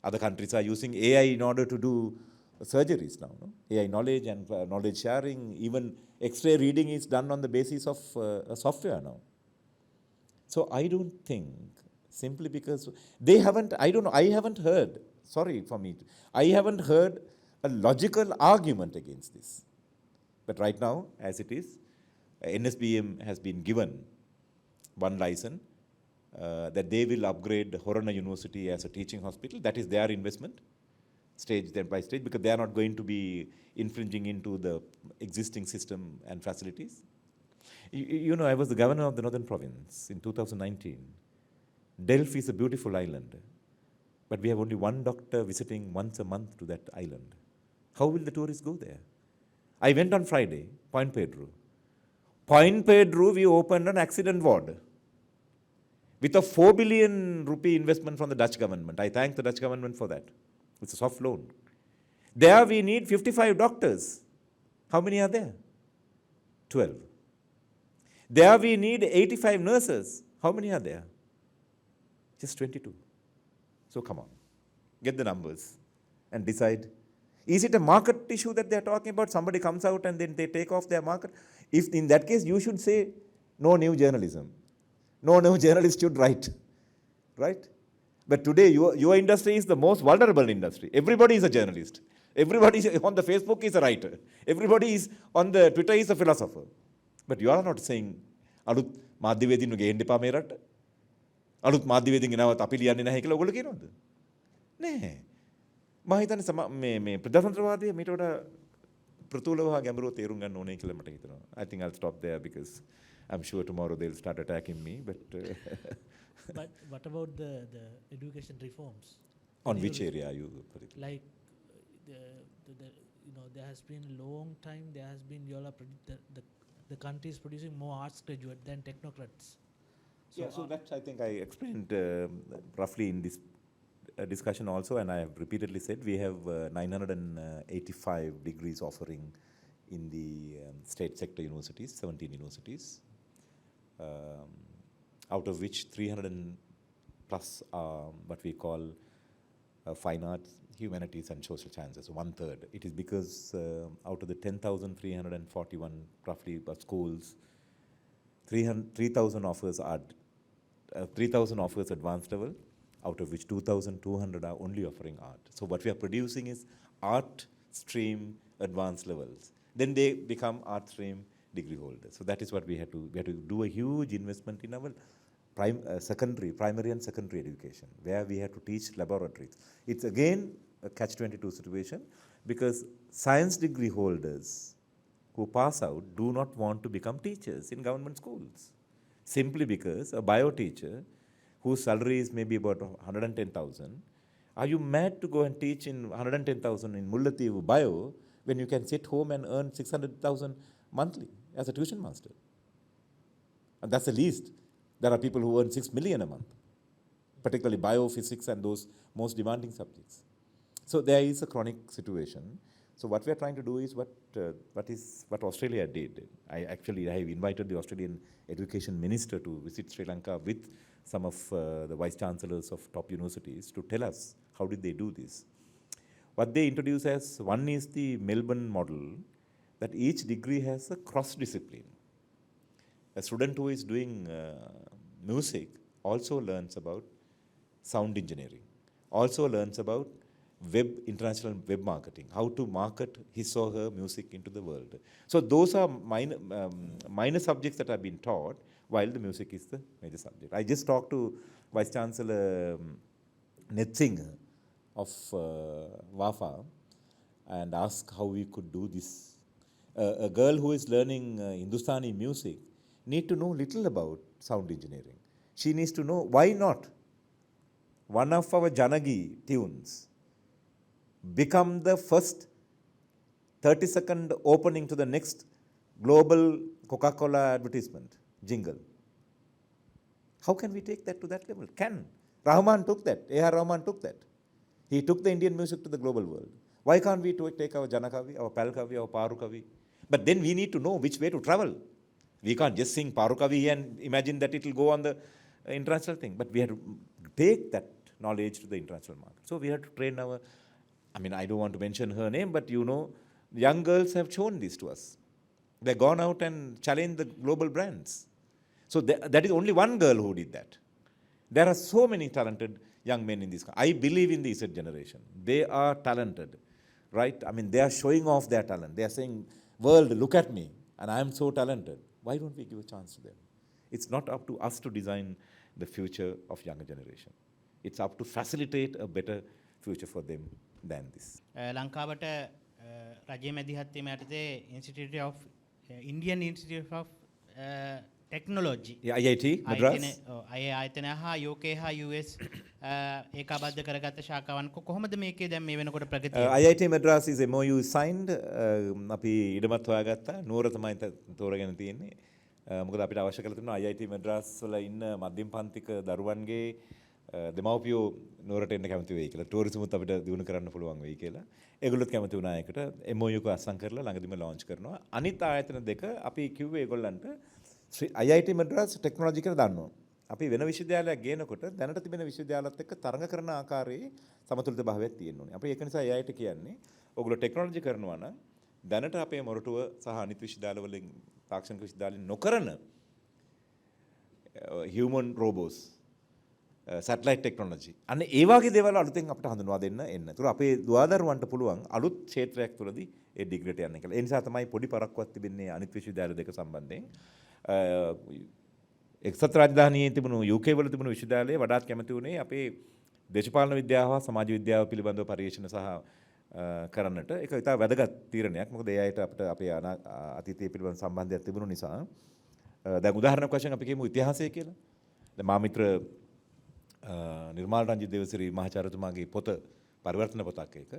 Other countries are using AI in order to do surgeries now. No? AI knowledge and knowledge sharing, even X-ray reading is done on the basis of a software now. So I don't think, simply because they haven't, I don't know, I haven't heard, sorry for me, I haven't heard a logical argument against this. But right now, as it is, NSBM has been given one license that they will upgrade Horana University as a teaching hospital. That is their investment, stage by stage, because they are not going to be infringing into the existing system and facilities. You know, I was the governor of the Northern Province in 2019. Delft is a beautiful island, but we have only one doctor visiting once a month to that island. How will the tourists go there? I went on Friday, Point Pedro. Point Pedro, we opened an accident ward with a 4 billion rupee investment from the Dutch government. I thank the Dutch government for that. It's a soft loan. There we need 55 doctors. How many are there? 12. There we need 85 nurses. How many are there? Just 22. So come on, get the numbers and decide. Is it a market issue that they're talking about? Somebody comes out and then they take off their market. If in that case, you should say no new journalism. No new journalist should write, right? But today, your industry is the most vulnerable industry. Everybody is a journalist. Everybody on the Facebook is a writer. Everybody is on the Twitter is a philosopher. But you are not saying, අලුත් මාධ්‍යවේදීන්ව ගේන්න එපා මේ රට. අලුත් මාධ්‍යවේදීන් ගෙනවත් අපි ලියන්නේ නැහැ කියලා ඔයගොල්ලෝ කියනවද? නෑ. මම හිතන්නේ මේ ප්‍රජාතන්ත්‍රවාදයේ මීට වඩා ප්‍රතුලව හා ගැඹුරුව තේරුම් ගන්න ඕනේ කියලා මට හිතෙනවා. I think I'll stop there because I'm sure tomorrow they'll start attacking me. But what about the education reforms? On which area are you particularly? Like, you know, there has been a long time, there has been, the country is producing more arts graduate than technocrats. So that I think I explained roughly in this discussion also, and I have repeatedly said we have 985 degrees offering in the state sector universities, 17 universities, out of which 300 plus are what we call fine arts, humanities and social sciences, 1/3. It is because out of the 10,341 roughly schools, 3,000 offers are 3,000 offers advanced level, out of which 2,200 are only offering art. So what we are producing is art stream advanced levels. Then they become art stream degree holders. So that is what we have to do a huge investment in our primary and secondary education, where we have to teach laboratories. It's again a catch-22 situation, because science degree holders who pass out do not want to become teachers in government schools, simply because a bio teacher whose salary is maybe about 110,000, are you mad to go and teach in 110,000 in Mullathievu bio when you can sit home and earn 600,000 monthly as a tuition master? And that's the least. There are people who earn 6 million a month, particularly biophysics and those most demanding subjects. So there is a chronic situation. So what we are trying to do is what Australia did. I have invited the Australian education minister to visit Sri Lanka with some of the vice chancellors of top universities to tell us how did they do this. What they introduce as one is the Melbourne model, that each degree has a cross-discipline. A student who is doing music also learns about sound engineering, also learns about international web marketing, how to market his or her music into the world. So those are minor subjects that have been taught, while the music is the major subject. I just talked to Vice Chancellor Netsing of WAFA and asked how we could do this. A girl who is learning Hindustani music need to know little about sound engineering. She needs to know why not one of our Janagi tunes become the first 30-second opening to the next global Coca-Cola advertisement jingle. How can we take that to that level? Can. Rahman took that. A.R. Rahman took that. He took the Indian music to the global world. Why can't we take our Janakavi, our Palkavi, our Parukavi? But then we need to know which way to travel. We can't just sing Parukavi and imagine that it will go on the international thing. But we have to take that knowledge to the international market. So we have to train our, I mean, I don't want to mention her name, but you know, young girls have shown this to us. They've gone out and challenged the global brands. So that is only one girl who did that. There are so many talented young men in this country. I believe in the Z generation. They are talented, right? I mean, they are showing off their talent. They are saying, world, look at me, and I am so talented. Why don't we give a chance to them? It's not up to us to design the future of younger generation. It's up to facilitate a better future for them than this. ලංකාවට රජයේ මැදිහත්වීම යටතේ Institute of Indian Institute of Technology Yeah, IIT Madras. ආයතනය හා UK හා US ඒකාබද්ධ කරගත්ත ශාඛාවන් කොහොමද මේකේ දැන් මේ වෙනකොට ප්‍රගතිය? IIT Madras is MOU signed. අපි ඉඩමත් හොයාගත්තා. නුවර තමයි තෝරගෙන තියෙන්නේ. මොකද අපිට අවශ්‍ය කරලා තිබුණා IIT Madras වල ඉන්න මධ්‍යම පන්තික දරුවන්ගේ දෙමව්පියෝ නුවරට එන්න කැමති වෙයි කියලා. ටූරිසමුත් අපිට දිනු කරන්න පුළුවන් වෙයි කියලා. ඒගොල්ලොත් කැමති වුණා ඒකට. MOU එක අත්සන් කරලා ළඟදිම launch කරනවා. අනිත් ආයතන දෙක අපි කිව්වේ ඒගොල්ලන්ට IIT Madras ටෙක්නොලොජි කියලා දානවා. අපි වෙන විශ්වවිද්‍යාලයක් ගේනකොට දැනට තිබෙන විශ්වවිද්‍යාලත් එක්ක තරඟ කරන ආකාරයේ සමතුලිත භාවයක් තියෙන්න ඕනේ. අපි ඒක නිසා IIT කියන්නේ ඔයගොල්ලෝ ටෙක්නොලොජි කරනවා නම් දැනට අපේ මොරටුව සහ අනිත් විශ්වවිද්‍යාලවලින් තාක්ෂණික විශ්වවිද්‍යාලෙන් නොකරන human robots satellite technology අන්න ඒ වගේ දේවල් අලුතෙන් අපිට හඳුන්වා දෙන්න එන්න. ඒතර අපේ දුවදරුවන්ට පුළුවන් අලුත් ක්ෂේත්‍රයක් තුළදී ඒ ඩිග්‍රීට යන්න කියලා. ඒ නිසා තමයි පොඩි පරක්කුවක් තිබෙන්නේ අනිත් විශ්වවිද්‍යාල දෙක සම්බන්ධයෙන්. එක්සත් රාජධානියේ තිබුණු UK වල තිබුණු විශ්වවිද්‍යාලයේ වඩාත් කැමති වුණේ අපේ දේශපාලන විද්‍යාව හා සමාජ විද්‍යාව පිළිබඳව පරීක්ෂණ සහ කරන්නට. ඒක ඉතා වැදගත් තීරණයක්. මොකද ඒ අයට අපිට අපේ අතීතයේ පිළිබඳ සම්බන්ධයක් තිබුණු නිසා. දැන් උදාහරණයක් වශයෙන් අපි කියමු ඉතිහාසය කියලා. දැන් මාමිත්‍ර නිර්මාල් රංජිත් දේවසිරි මහාචාර්යතුමාගේ පොත පරිවර්තන පොතක් ඒක.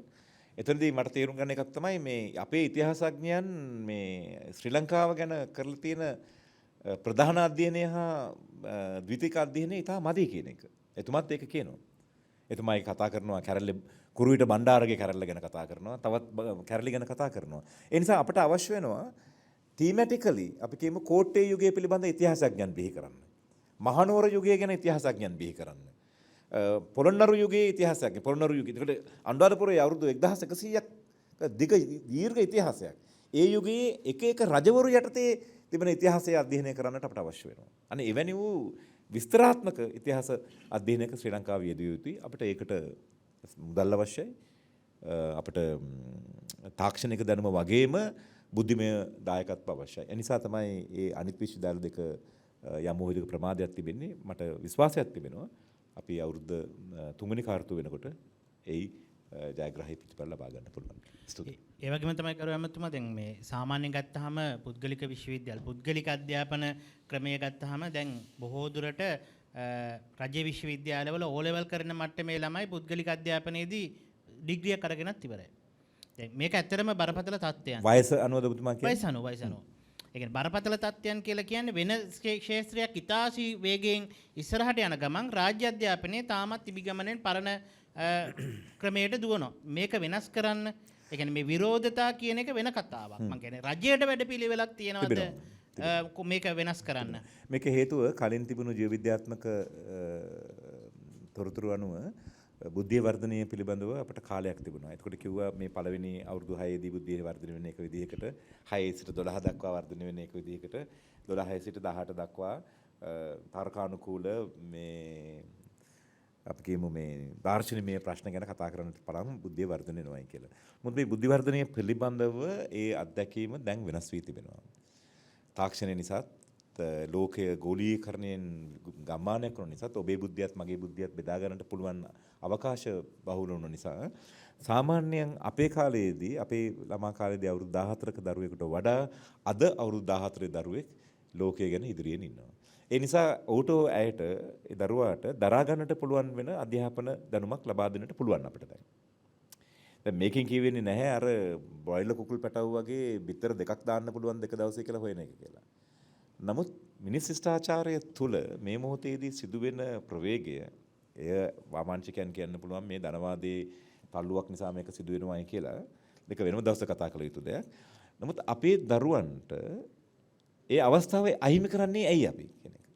එතනදී මට තේරුම් ගන්න එකක් තමයි මේ අපේ ඉතිහාසඥයන් මේ ශ්‍රී ලංකාව ගැන කරලා තියෙන ප්‍රධාන අධ්‍යයනය හා ද්විතීක අධ්‍යයනය ඉතා මදි කියන එක. එතුමත් ඒක කියනවා. එතුමා කතා කරනවා කැරළි කුරුවිට බණ්ඩාරගේ කැරළි ගැන කතා කරනවා. තවත් කැරළි ගැන කතා කරනවා. ඒ නිසා අපට අවශ්‍ය වෙනවා thematically අපි කියමු කෝට්ටේ යුගය පිළිබඳ ඉතිහාසඥයන් බිහි කරන්න. මහනුවර යුගය ගැන ඉතිහාසඥයන් බිහි කරන්න. පොළොන්නරු යුගයේ ඉතිහාසයක්. පොළොන්නරු යුගය. ඒකට අනුරාධපුරයේ අවුරුදු 1100ක් දීර්ඝ ඉතිහාසයක්. ඒ යුගයේ එක එක රජවරු යටතේ තිබෙන ඉතිහාසය අධ්‍යයනය කරන්නට අපට අවශ්‍ය වෙනවා. අනේ එවැනි වූ විස්තරාත්මක ඉතිහාස අධ්‍යයනයක ශ්‍රී ලංකාවේ යෙදිය යුතුයි. අපිට ඒකට මුදල් අවශ්‍යයි. අපිට තාක්ෂණික දැනුම වගේම බුද්ධිමය දායකත්ව අවශ්‍යයි. ඒ නිසා තමයි මේ අනිත් විශ්වවිද්‍යාල දෙක යම් විදිහක ප්‍රමාදයක් තිබෙන්නේ. මට විශ්වාසයක් තිබෙනවා. අපි අවුරුද්ද 3 වෙනි කාර්තුව වෙනකොට ඒ ජයග්‍රාහී ප්‍රතිඵල ලබා ගන්න පුළුවන්. ස්තුතියි. ඒ වගේම තමයි කරු ඇමතුමා දැන් මේ සාමාන්‍යයෙන් ගත්තාම පුද්ගලික විශ්වවිද්‍යාල පුද්ගලික අධ්‍යාපන ක්‍රමය ගත්තාම දැන් බොහෝ දුරට රජ්‍ය විශ්වවිද්‍යාලවල O level කරන මට්ටමේ ළමයි පුද්ගලික අධ්‍යාපනයේදී ඩිග්‍රියක් අරගෙනත් ඉවරයි. දැන් මේක ඇත්තටම බරපතල තත්ත්වයක්. වයස අනුවද ඔබතුමා කියන්නේ? වයස අනුව. ඒ කියන්නේ බරපතල තත්ත්වයන් කියලා කියන්නේ වෙන ක්ෂේත්‍රයක් ඉතාසි වේගයෙන් ඉස්සරහට යන ගමන් රාජ්‍ය අධ්‍යාපනයේ තාමත් තිබිගමනෙන් පරණ ක්‍රමයට දුවනවා. මේක වෙනස් කරන්න ඒ කියන්නේ මේ විරෝධතා කියන එක වෙන කතාවක්. මම කියන්නේ රජයට වැඩපිළිවෙලක් තියෙනවද මේක වෙනස් කරන්න? මේක හේතුව කලින් තිබුණු ජීව විද්‍යාත්මක තොරතුරු අනුව බුද්ධිය වර්ධනය පිළිබඳව අපට කාලයක් තිබුණා. එතකොට කිව්වා මේ පළවෙනි අවුරුදු 6 දී බුද්ධිය වර්ධනය වෙන එක විදිහකට 6 සිට 12 දක්වා වර්ධනය වෙන එක විදිහකට 12 සිට 18 දක්වා තර්කානුකූල මේ අපි කියමු මේ දාර්ශනිකමය ප්‍රශ්න ගැන කතා කරන්නට බලමු බුද්ධිය වර්ධනය වෙනවායි කියලා. මොකද මේ බුද්ධි වර්ධනය පිළිබඳව ඒ අත්දැකීම දැන් වෙනස් වී තිබෙනවා. තාක්ෂණය නිසා ලෝකය ගෝලීකරණයෙන් ගම්මානයක් කරන නිසා ඔබේ බුද්ධියත් මගේ බුද්ධියත් බෙදා ගන්නට පුළුවන් අවකාශ බහුල වුණ නිසා සාමාන්‍යයෙන් අපේ කාලයේදී අපේ ළමා කාලේදී අවුරුදු 14ක දරුවෙකුට වඩා අද අවුරුදු 14 දරුවෙක් ලෝකය ගැන ඉදිරියෙන් ඉන්නවා. ඒ නිසා ඔහුට ඇයට ඒ දරුවාට දරා ගන්නට පුළුවන් වෙන අධ්‍යාපන දැනුමක් ලබා දෙන්නට පුළුවන් අපිට දැන්. දැන් මේකෙන් කියවෙන්නේ නැහැ අර බොයිලර් කුකුල් පැටවු වගේ බිත්තර දෙකක් දාන්න පුළුවන් දෙක දවසේ කියලා හොයන එක කියලා. නමුත් මිනිස් ශිෂ්ටාචාරය තුළ මේ මොහොතේදී සිදුවෙන ප්‍රවේගය එය වාමාංශිකයන් කියන්න පුළුවන් මේ ධනවාදී තල්ලුවක් නිසා මේක සිදු වෙනවායි කියලා. මේක වෙනම දවසක කතා කළ යුතු දෙයක්. නමුත් අපේ දරුවන්ට ඒ අවස්ථාවේ අහිමි කරන්නේ ඇයි අපි කියන එක.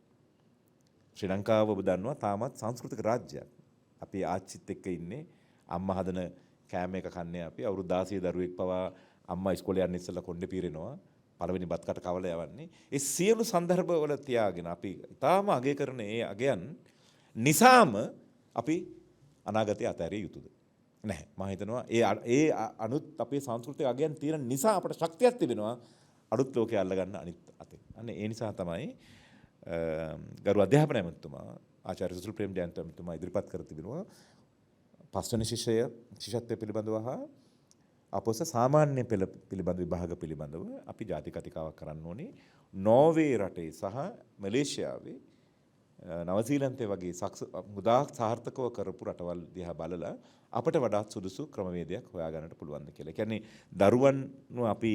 ශ්‍රී ලංකාව ඔබ දන්නවා තාමත් සංස්කෘතික රාජ්‍යයක්. අපි ආච්චිත් එක්ක ඉන්නේ අම්මා හදන කෑම එක කන්නේ අපි අවුරුදු 16 දරුවෙක් පවා අම්මා ඉස්කෝලේ යන්න ඉස්සෙල්ලා කොණ්ඩේ පීරෙනවා. පළවෙනි බත් කට කවලා යවන්නේ. ඒ සියලු સંદર્ભවල තියාගෙන අපි තාම අගය කරන ඒ අගයන් නිසාම අපි අනාගතය අතහැරිය යුතුද? නැහැ. මම හිතනවා ඒ අනුත් අපේ සංස්කෘතික අගයන් තියෙන නිසා අපට ශක්තියක් තිබෙනවා අලුත් ලෝකය අල්ලගන්න අනිත් අතේ. අන්න ඒ නිසා තමයි ගරු අධ්‍යාපන ඇමතිතුමා ආචාර්ය සුසිල් ප්‍රේමජයන්ත ඇමතිතුමා ඉදිරිපත් කර තිබෙනවා පස්වෙනි ශිෂ්‍යත්වය පිළිබඳව හා අපොස සාමාන්‍ය පෙළ පිළිබඳ විභාග පිළිබඳව අපි ජාතික කතිකාවක් කරන්න ඕනේ. නෝර්වේ රටේ සහ මලේසියාවේ නවසීලන්තේ වගේ මුදා සාර්ථකව කරපු රටවල් දිහා බලලා අපට වඩාත් සුදුසු ක්‍රමවේදයක් හොයාගන්නට පුළුවන්ද කියලා. ඒ කියන්නේ දරුවන්ව අපි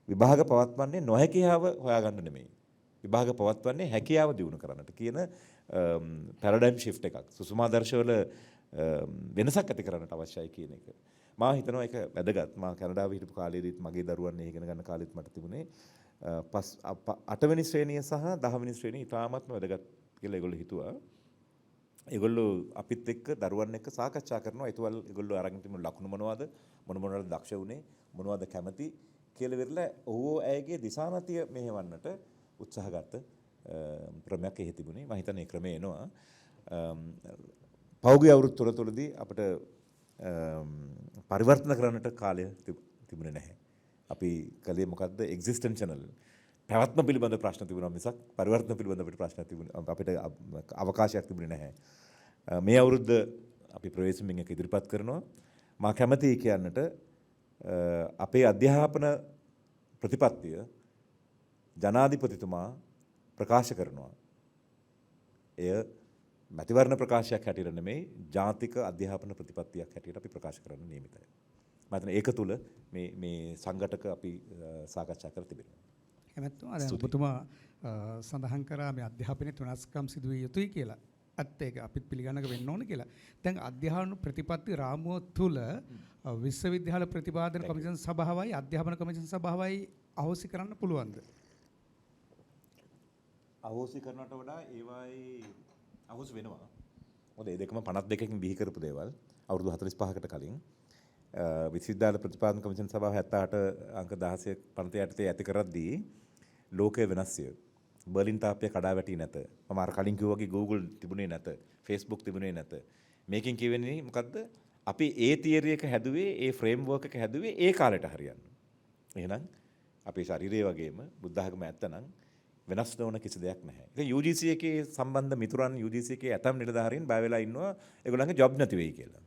විභාග පවත්වන්නේ නොහැකියාව හොයාගන්න නෙමෙයි. විභාග පවත්වන්නේ හැකියාව දියුණු කරන්නට කියන පැරඩයිම් shift එකක්. සුසුමාදර්ශවල වෙනසක් ඇති කරන්නට අවශ්‍යයි කියන එක. මා හිතනවා ඒක වැදගත්. මා කැනඩාවේ හිටපු කාලේදීත් මගේ දරුවන් ඉගෙන ගන්න කාලෙත් මට තිබුණේ 8 වෙනි ශ්‍රේණිය සහ 10 වෙනි ශ්‍රේණිය ඉතාමත්ම වැදගත් කියලා ඒගොල්ලෝ හිතුවා. ඒගොල්ලෝ අපිත් එක්ක දරුවන් එක්ක සාකච්ඡා කරනවා. ඒතවල ඒගොල්ලෝ අරගෙන තිබුණු ලකුණු මොනවද? මොනවද දක්ෂ වුණේ? මොනවද කැමති කියලා විරලා ඔහු ඇයගේ දිසානතිය මෙහෙවන්නට උත්සාහ ගත්ත ක්‍රමයක් එහෙ තිබුණේ. මම හිතන්නේ ක්‍රමේ එනවා. පෞද්ගලික අවුරුදු තුනදී අපිට පරිවර්තන කරන්නට කාලය තිබුණේ නැහැ. අපි කලේ මොකද්ද එක්සිස්ටෙන්ෂනල් පැවැත්ම පිළිබඳ ප්‍රශ්න තිබුණා මිසක් පරිවර්තන පිළිබඳ අපිට ප්‍රශ්න අපිට අවකාශයක් තිබුණේ නැහැ. මේ අවුරුද්ද අපි ප්‍රවේශමෙන් එක ඉදිරිපත් කරනවා. මා කැමතියි කියන්නට අපේ අධ්‍යාපන ප්‍රතිපත්තිය ජනාධිපතිතුමා ප්‍රකාශ කරනවා. එය මැතිවරණ ප්‍රකාශයක් හැටියට නෙමෙයි ජාතික අධ්‍යාපන ප්‍රතිපත්තියක් හැටියට අපි ප්‍රකාශ කරන්න නියමිතයි. මම හිතන්නේ ඒක තුල මේ සංගතක අපි සාකච්ඡා කර තිබෙනවා. එමෙතුමා දැන් ඔබතුමා සඳහන් කරා මේ අධ්‍යාපනයේ තුනස්කම් සිදුවිය යුතුයි කියලා. ඇත්ත ඒක අපිත් පිළිගන්නක වෙන්න ඕන කියලා. දැන් අධ්‍යාපන ප්‍රතිපත්ති රාමුව තුල විශ්වවිද්‍යාල ප්‍රතිපාදන කමිෂන් සභාවයි අධ්‍යාපන කමිෂන් සභාවයි අහෝසි කරන්න පුළුවන්ද? අහෝසි කරනට වඩා ඒවායේ අහෝසි වෙනවා. මොකද මේ දෙකම 52කින් බිහි කරපු දේවල් අවුරුදු 45කට කලින් විශ්වවිද්‍යාල ප්‍රතිපාදන කමිෂන් සභාව 78 අංක 16 පනත යටතේ ඇති කරද්දී ලෝකය වෙනස්ය. බර්ලින් තාප්පය කඩා වැටී නැත. මම අර කලින් කිව්වා වගේ Google තිබුණේ නැත. Facebook තිබුණේ නැත. මේකෙන් කියවෙන්නේ මොකද්ද? අපි ඒ තියරි එක හැදුවේ, ඒ ෆ්‍රේම්වර්ක් එක හැදුවේ ඒ කාලෙට හරියන්න. එහෙනම් අපේ ශරීරය වගේම බුද්ධ ධර්ම ඇත්තනම් වෙනස් නොවන කිසි දෙයක් නැහැ. ඒක UGC එකේ සම්බන්ධ මිතුරන් UGC එකේ ඇතම් නිලධාරීන් බය වෙලා ඉන්නවා ඒගොල්ලන්ගේ ජොබ් නැති වෙයි කියලා.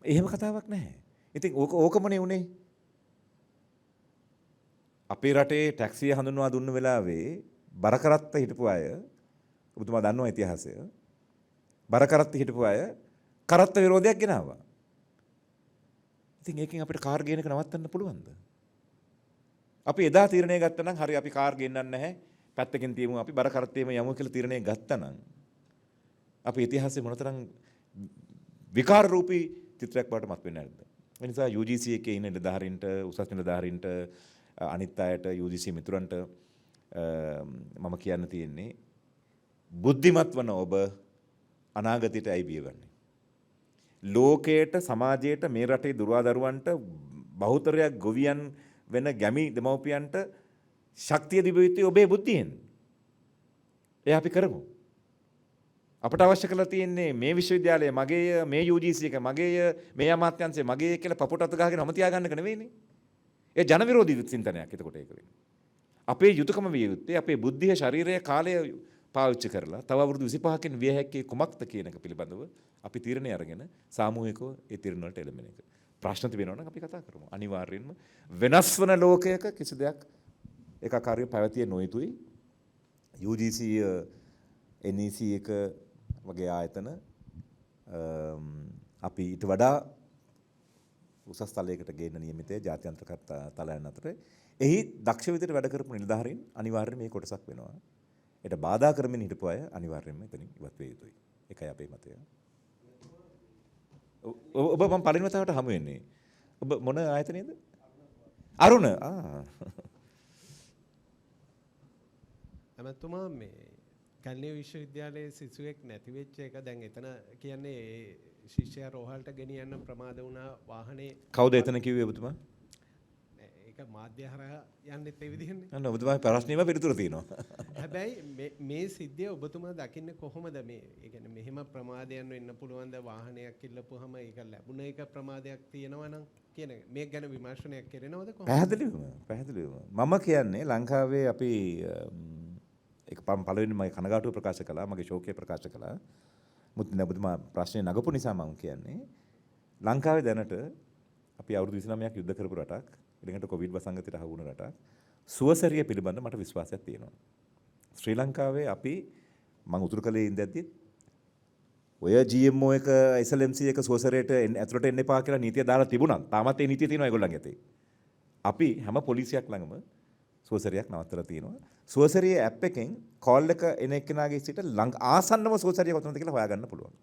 එහෙම කතාවක් නැහැ. ඉතින් ඕකමනේ උනේ. අපේ රටේ ටැක්සිය හඳුන්වා දුන්න වෙලාවේ බර කරත්ත හිටපු අය ඔබතුමා දන්නවා ඉතිහාසය. බර කරත්ත හිටපු අය කරත්ත විරෝධයක් ගෙනාවා. ඉතින් ඒකෙන් අපිට කාර් ගේන එක නවත්තන්න පුළුවන්ද? අපි එදා තීරණය ගත්තා නම් හරි අපි කාර් ගෙන්නන්නේ නැහැ. පැත්තකින් තියමු අපි බර කරත්තේම යමු කියලා තීරණය ගත්තා නම් අපි ඉතිහාසයේ මොනතරම් විකාර රූපී චිත්‍රයක් බවට මත් වෙන්නේ නැද්ද? ඒ නිසා UGC එකේ ඉන්න නිලධාරීන්ට උසස් නිලධාරීන්ට අනිත් අයට UGC මිතුරන්ට මම කියන්න තියෙන්නේ බුද්ධිමත් වන ඔබ අනාගතයට ඇයි බියගන්නේ? ලෝකයට සමාජයට මේ රටේ දුරදරුවන්ට බහුතරයක් ගොවියන් වෙන ගැමි දෙමව්පියන්ට ශක්තිය දිව යුත්තේ ඔබේ බුද්ධියෙන්. ඒ අපි කරමු. අපට අවශ්‍ය කරලා තියෙන්නේ මේ විශ්වවිද්‍යාලය මගේය, මේ UGC එක මගේය, මේ අමාත්‍යාංශය මගේය කියලා පපුවට අත ගහගෙන හැම තියාගන්නක නෙවෙයිනේ. ඒ ජන විරෝධී චින්තනයක් එතකොට ඒක වෙන්නේ. අපේ යුතුයකම විය යුත්තේ අපේ බුද්ධිය ශරීරය කාලය පාවිච්චි කරලා තව අවුරුදු 25කින් විය හැකි කුමක්ද කියන එක පිළිබඳව අපි තීරණය අරගෙන සාමූහිකව ඒ තීරණ වලට එළඹෙන එක. ප්‍රශ්න තිබෙනවා නම් අපි කතා කරමු. අනිවාර්යයෙන්ම වෙනස් වන ලෝකයක කිසි දෙයක් ඒකාකාරීව පැවතිය නොයුතුයි. UGC NEC එක වගේ ආයතන අපි ඊට වඩා උසස් තලයකට ගේන්න නියමිතය ජාත්‍යන්තර තලයන් අතර. එහි දක්ෂ විදිහට වැඩ කරපු නිලධාරීන් අනිවාර්යයෙන් මේ කොටසක් වෙනවා. ඒට බාධා කරමින් හිටපු අය අනිවාර්යයෙන්ම එතනින් ඉවත් විය යුතුයි. ඒකයි අපේ මතය. ඔබ මම පළවෙනි වතාවට හමු වෙන්නේ. ඔබ මොන ආයතනයේද? අරුණ. ඇමතුමා මේ කැලණිය විශ්වවිද්‍යාලයේ සිසුවෙක් නැති වෙච්ච එක දැන් එතන කියන්නේ ශිෂ්‍යයා රෝහලට ගෙනියන්න ප්‍රමාද වුණා වාහනේ. කවුද එතන කිව්වේ ඔබතුමා? ඒක මාධ්‍ය හරහා යන්නෙත් ඒ විදිහනේ. අන්න ඔබතුමා ප්‍රශ්නේම පිළිතුර තියෙනවා. හැබැයි මේ සිද්ධිය ඔබතුමා දකින්නේ කොහොමද මේ? ඒ කියන්නේ මෙහෙම ප්‍රමාදයන් වෙන්න පුළුවන්ද වාහනයක් ඉල්ලපුවාම ඒක ලැබුණ එක ප්‍රමාදයක් තියෙනවා නම් කියන මේක ගැන විමර්ශනයක් කරනවද කොහොමද? පැහැදිලිවම. මම කියන්නේ ලංකාවේ අපි ඒක පළවෙනිම මම කනගාටුව ප්‍රකාශ කළා, මගේ ශෝකය ප්‍රකාශ කළා. මුත් ඔබතුමා ප්‍රශ්නේ නගපු නිසා මම කියන්නේ ලංකාවේ දැනට අපි අවුරුදු 29ක් යුද්ධ කරපු රටක්, ඊළඟට කොවිඩ් වසංගතයට අහු වුණ රටක්. සුවසරිය පිළිබඳ මට විශ්වාසයක් තියෙනවා. ශ්‍රී ලංකාවේ අපි මම උතුරු කලේ ඉඳද්දි ඔය GMO එක SLMC එක සුවසරයට ඇතුළට එන්න එපා කියලා නීතිය දාලා තිබුණා. තාමත් ඒ නීතිය තියෙනවා ඒගොල්ලන්ගේ අතේ. අපි හැම පොලිසියක් ළඟම සුවසරියක් නවත්තලා තියෙනවා. සුවසරියේ ඇප් එකෙන් කෝල් එක එන එක්කෙනාගේ සිට ආසන්නම සුවසරිය කොතනද කියලා හොයාගන්න පුළුවන්.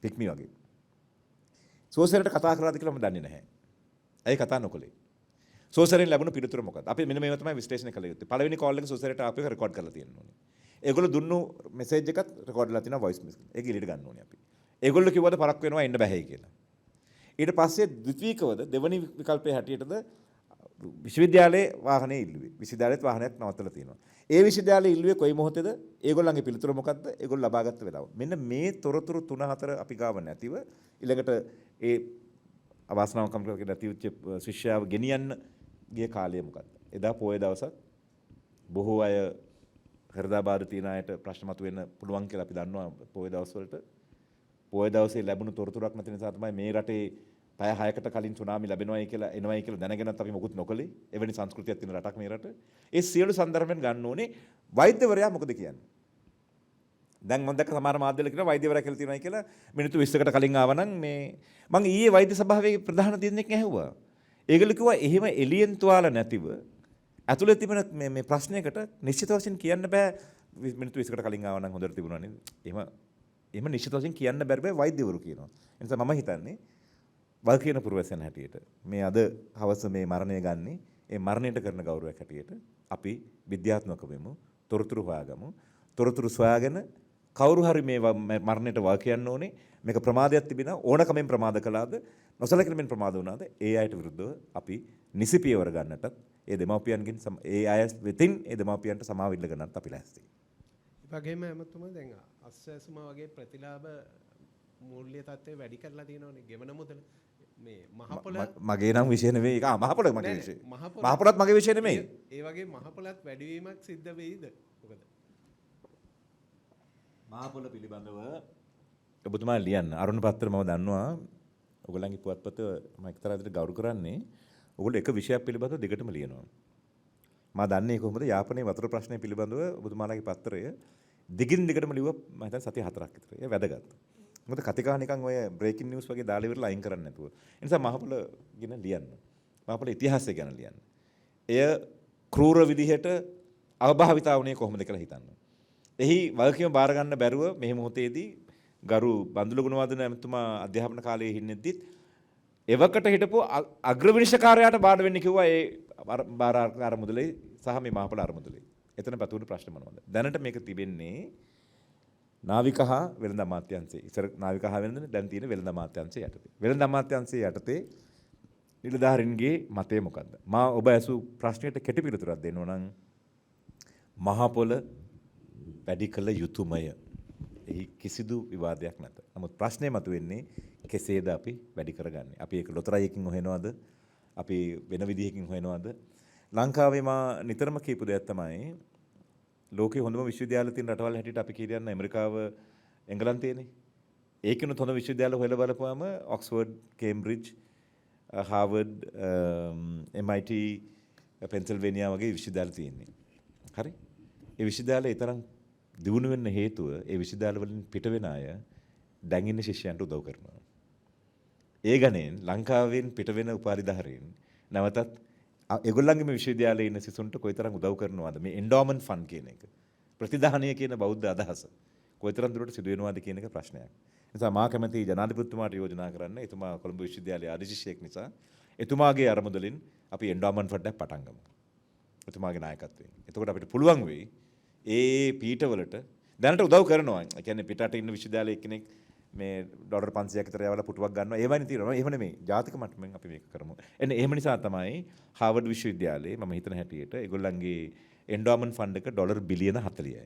පික්මි වගේ. සුවසරියට කතා කරලාද කියලා මම දන්නේ නැහැ. ඇයි කතා නොකළේ? සුවසරියෙන් ලැබුණු පිළිතුර මොකක්ද? අපි මෙන්න මේව තමයි විශ්ලේෂණය කළ යුත්තේ. පළවෙනි කෝල් එක සුවසරියට ආපු එක රෙකෝඩ් කරලා තියෙන්න ඕනේ. ඒගොල්ලෝ දුන්නු මෙසේජ් එකත් රෙකෝඩ් කරලා තියෙනවා වොයිස් මෙසේජ්. ඒක ඉලියට ගන්න ඕනේ අපි. ඒගොල්ලෝ කිව්වද පරක් වෙනවා එන්න බෑයි කියලා. ඊට පස්සේ ද්විතීකවද දෙවනි විකල්පයේ හැටියටද විශ්වවිද්‍යාලයේ වාහනේ ඉල්ලුවේ. විශ්වවිද්‍යාලයේත් වාහනයක් නවත්තලා තියෙනවා. ඒ විශ්වවිද්‍යාලයේ ඉල්ලුවේ කොයි මොහොතේද? ඒගොල්ලන්ගේ පිළිතුර මොකද්ද? ඒගොල්ලෝ ලබාගත්ත වෙලාව. මෙන්න මේ තොරතුරු 3-4 අපි ගාව නැතිව ඊළඟට ඒ අවාසනාවකම් කරගෙන නැතිවෙච්ච ශිෂ්‍යයාව ගෙනියන්න ගිය කාලය මොකද්ද? එදා පොය දවසක් බොහෝ අය හෘදාබාධ තියෙන අයට ප්‍රශ්න මතුවෙන්න පුළුවන් කියලා අපි දන්නවා පොය දවස්වලට. පොය දවසේ ලැබුණු තොරතුරක් නැති නිසා තමයි මේ රටේ පැය 6කට කලින් සුනාමි ලැබෙනවයි කියලා එනවයි කියලා දැනගෙනත් අපි මොකුත් නොකළේ. එවැනි සංස්කෘතියක් තියෙන රටක් මේ රට. ඒ සියලු සන්දර්භයෙන් ගන්න ඕනේ වෛද්‍යවරයා මොකද කියන්නේ? දැන් මම දැක්ක සමහර මාධ්‍යවල කියනවා වෛද්‍යවරයා කියලා තියෙනවයි කියලා මිනිත්තු 20කට කලින් ආවනම් මේ මම ඊයේ වෛද්‍ය සභාවේ ප්‍රධාන දිනෙක ඇහුවා. ඒගොල්ලෝ කිව්වා එහෙම එළියෙන් තුවාල නැතිව ඇතුළේ තිබෙන මේ ප්‍රශ්නයකට නිශ්චිත වශයෙන් කියන්න බෑ මිනිත්තු 20කට කලින් ආවනම් හොඳට තිබුණා නේද? එහෙම නිශ්චිත වශයෙන් කියන්න බැරි බෑ වෛද්‍යවරු කියනවා. ඒ නිසා මම හිතන්නේ වල් කියන පුරවැසියන් හැටියට මේ අද හවස මේ මරණය ගන්නේ ඒ මරණයට කරන ගෞරවයක් හැටියට අපි විද්‍යාත්මක වෙමු, තොරතුරු හොයාගමු. තොරතුරු සොයාගෙන කවුරු හරි මේ මරණයට වල් කියන්න ඕනේ. මේක ප්‍රමාදයක් තිබෙනා ඕනකමෙන් ප්‍රමාද කළාද, නොසලකීමෙන් ප්‍රමාද වුණාද, ඒ අයට විරුද්ධව අපි නිසි පියවර ගන්නටත් ඒ දෙමාපියන්ගෙන් ඒ අය වෙතින් ඒ දෙමාපියන්ට සමාව ඉල්ල ගන්නත් අපි ලෑස්තියි. ඒ වගේම එමතුමා දැන් අස්වැසුම වගේ ප්‍රතිලාභ මූල්‍ය තත්ත්වය වැඩි කරලා තියෙනවනේ ගෙවන මුදල. මේ මහපොළ මගේ නම් විෂය නෙවෙයි. ඒක මහපොළ මගේ විෂය. මහපොළත් මගේ විෂය නෙමෙයි. ඒ වගේ මහපොළත් වැඩිවීමක් සිද්ධ වෙයිද? මොකද මහපොළ පිළිබඳව ඔබතුමා ලියන්න. අරුණ පත්‍ර මම දන්නවා. ඔයගොල්ලන්ගේ පුවත්පත මම එක්තරා විදිහට ගෞරව කරන්නේ. ඔයගොල්ලෝ එක විෂයක් පිළිබඳව දෙකටම ලියනවා. මම දන්නේ කොහොමද යාපනයේ වතුර ප්‍රශ්නය පිළිබඳව ඔබතුමාලාගේ පත්‍රය දිගින් දිගටම ලිව්වා මම හිතන්නේ සති 4ක් විතර. ඒක වැදගත්. මොකද කතිකා නිකන් ඔය බ්‍රේකින් නිවුස් වගේ දාලා ඉවරලා අයින් කරන්නේ නැතුව. ඒ නිසා මහපොළ ගැන ලියන්න. මහපොළ ඉතිහාසය ගැන ලියන්න. එය ක්‍රූර විදිහට අවභාවිතා වුණේ කොහොමද කියලා හිතන්න. එහි වගකීම බාර ගන්න බැරුව මේ මොහොතේදී ගරු බන්දුල ගුණවර්ධන ඇමතුමා අධ්‍යාපන කාලයේ හින්නෙද්දිත් එවකට හිටපු අග්‍රවිනිශ්චකාරයාට බාර වෙන්න කිව්වා ඒ බාරාකාර මුදලේ සහ මේ මහපොළ අරමුදලේ. එතන පතුරු ප්‍රශ්න මොනවද? දැනට මේක තිබෙන්නේ නාවික හා වෙළඳ අමාත්‍යාංශයේ. ඉතර නාවික හා වෙළඳනේ දැන් තියෙන වෙළඳ අමාත්‍යාංශයේ යටතේ. වෙළඳ අමාත්‍යාංශයේ යටතේ නිලධාරීන්ගේ මතය මොකද්ද? මා ඔබ ඇසු ප්‍රශ්නයට කෙටි පිළිතුරක් දෙන්න නම් මහපොළ වැඩි කළ යුතුයමය. එහි කිසිදු විවාදයක් නැත. නමුත් ප්‍රශ්නේ මතුවෙන්නේ කෙසේද අපි වැඩි කරගන්නේ? අපි ඒක ලොතරැයිකින් හොයනවද? අපි වෙන විදිහකින් හොයනවද? ලංකාවේ මා නිතරම කියපු දෙයක් තමයි ලෝකේ හොඳම විශ්වවිද්‍යාල තියෙන රටවල් හැටියට අපි කියන ඇමරිකාව එංගලන්තයනේ. ඒකිනුත් හොඳ විශ්වවිද්‍යාල හොයලා බලපුවාම ඔක්ස්ෆර්ඩ්, කේම්බ්‍රිජ්, හාවර්ඩ්, MIT, පෙන්සිල්වේනියා වගේ විශ්වවිද්‍යාල තියෙන්නේ. හරි? ඒ විශ්වවිද්‍යාල ඒ තරම් දියුණු වෙන්න හේතුව ඒ විශ්වවිද්‍යාල වලින් පිට වෙන අය දැන් ඉන්න ශිෂ්‍යයන්ට උදව් කරනවා. ඒ ගණෙන් ලංකාවෙන් පිට වෙන උපාධිධාරීන් නැවතත් ඒගොල්ලන්ගේම විශ්වවිද්‍යාලයේ ඉන්න සිසුන්ට කොයිතරම් උදව් කරනවද මේ එන්ඩෝමන්ට් ෆන්ඩ් කියන එක. ප්‍රතිදාහනය කියන බෞද්ධ අදහස කොයිතරම් දුරට සිදු වෙනවද කියන එක ප්‍රශ්නයක්. නිසා මා කැමති ජනාධිපතිතුමාට යෝජනා කරන්න එතුමා කොළඹ විශ්වවිද්‍යාලයේ අධිශිෂ්‍යයෙක් නිසා එතුමාගේ අරමුදලින් අපි එන්ඩෝමන්ට් ෆන්ඩ් එකක් පටන් ගමු. එතුමාගේ නායකත්වයෙන්. එතකොට අපිට පුළුවන් වෙයි ඒ පීඨවලට දැනට උදව් කරනවා. ඒ කියන්නේ පිටට ඉන්න විශ්වවිද්‍යාලයේ කෙනෙක් මේ ඩොලර් 500ක් විතර යවලා පුටුවක් ගන්නවා. ඒවයින් තියෙනවා. එහෙම නෙමෙයි. ජාතික මට්ටමින් අපි මේක කරමු. එන්නේ එහෙම නිසා තමයි හාවර්ඩ් විශ්වවිද්‍යාලයේ මම හිතන හැටියට ඒගොල්ලන්ගේ එන්ඩෝමන්ට් ෆන්ඩ් එක ඩොලර් බිලියන 40යි.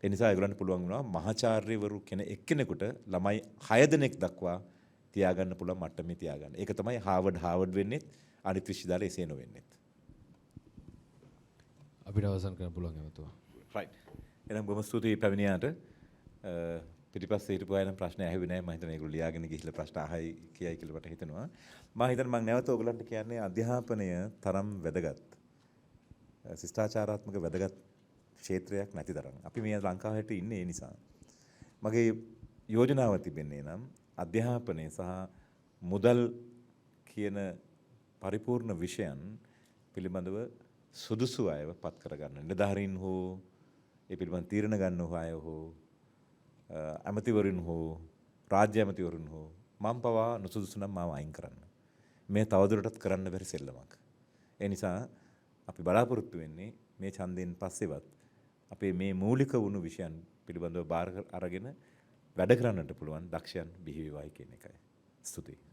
ඒ නිසා ඒගොල්ලන්ට පුළුවන් වුණා මහාචාර්යවරු එක්කෙනෙකුට ළමයි 6 දෙනෙක් දක්වා තියාගන්න පුළුවන් මට්ටමේ තියාගන්න. ඒක තමයි හාවර්ඩ් වෙන්නේ. අනිත් විශ්වවිද්‍යාල එසේ නොවෙන්නේ. අපිට අවසන් කරන්න පුළුවන් එමතුමා. රයිට්. එහෙනම් බොහොම ස්තුතියි පැමිණියාට. පිටිපස්සේ හිටපු අය නම් ප්‍රශ්න ඇහුවේ නැහැ. මම හිතනවා ඒගොල්ලෝ ලියාගෙන ගිහිල්ලා ප්‍රශ්න අහයි කියයි කියලා මට හිතෙනවා. මම හිතන්නේ මම නැවත ඔයගලන්ට කියන්නේ අධ්‍යාපනය තරම් වැදගත්. ශිෂ්ටාචාරාත්මක වැදගත් ක්ෂේත්‍රයක් නැති තරම්. අපි මේ ලංකාවට ඉන්නේ ඒ නිසා. මගේ යෝජනාව තිබෙන්නේ නම් අධ්‍යාපනය සහ මුදල් කියන පරිපූර්ණ විෂයන් පිළිබඳව සුදුසු අයව පත් කරගන්න. නිලධාරීන් හෝ ඒ පිළිබඳ තීරණ ගන්න අය හෝ ඇමතිවරුන් හෝ රාජ්‍ය ඇමතිවරුන් හෝ මම පවා නුසුදුසු නම් මාව අයින් කරන්න. මේ තවදුරටත් කරන්න බැරි සෙල්ලමක්. ඒ නිසා අපි බලාපොරොත්තු වෙන්නේ මේ ඡන්දයෙන් පස්සෙවත් අපේ මේ මූලික වුණු විෂයන් පිළිබඳව බාර අරගෙන වැඩ කරන්නට පුළුවන් දක්ෂයන් බිහි වේවායි කියන එකයි. ස්තුතියි.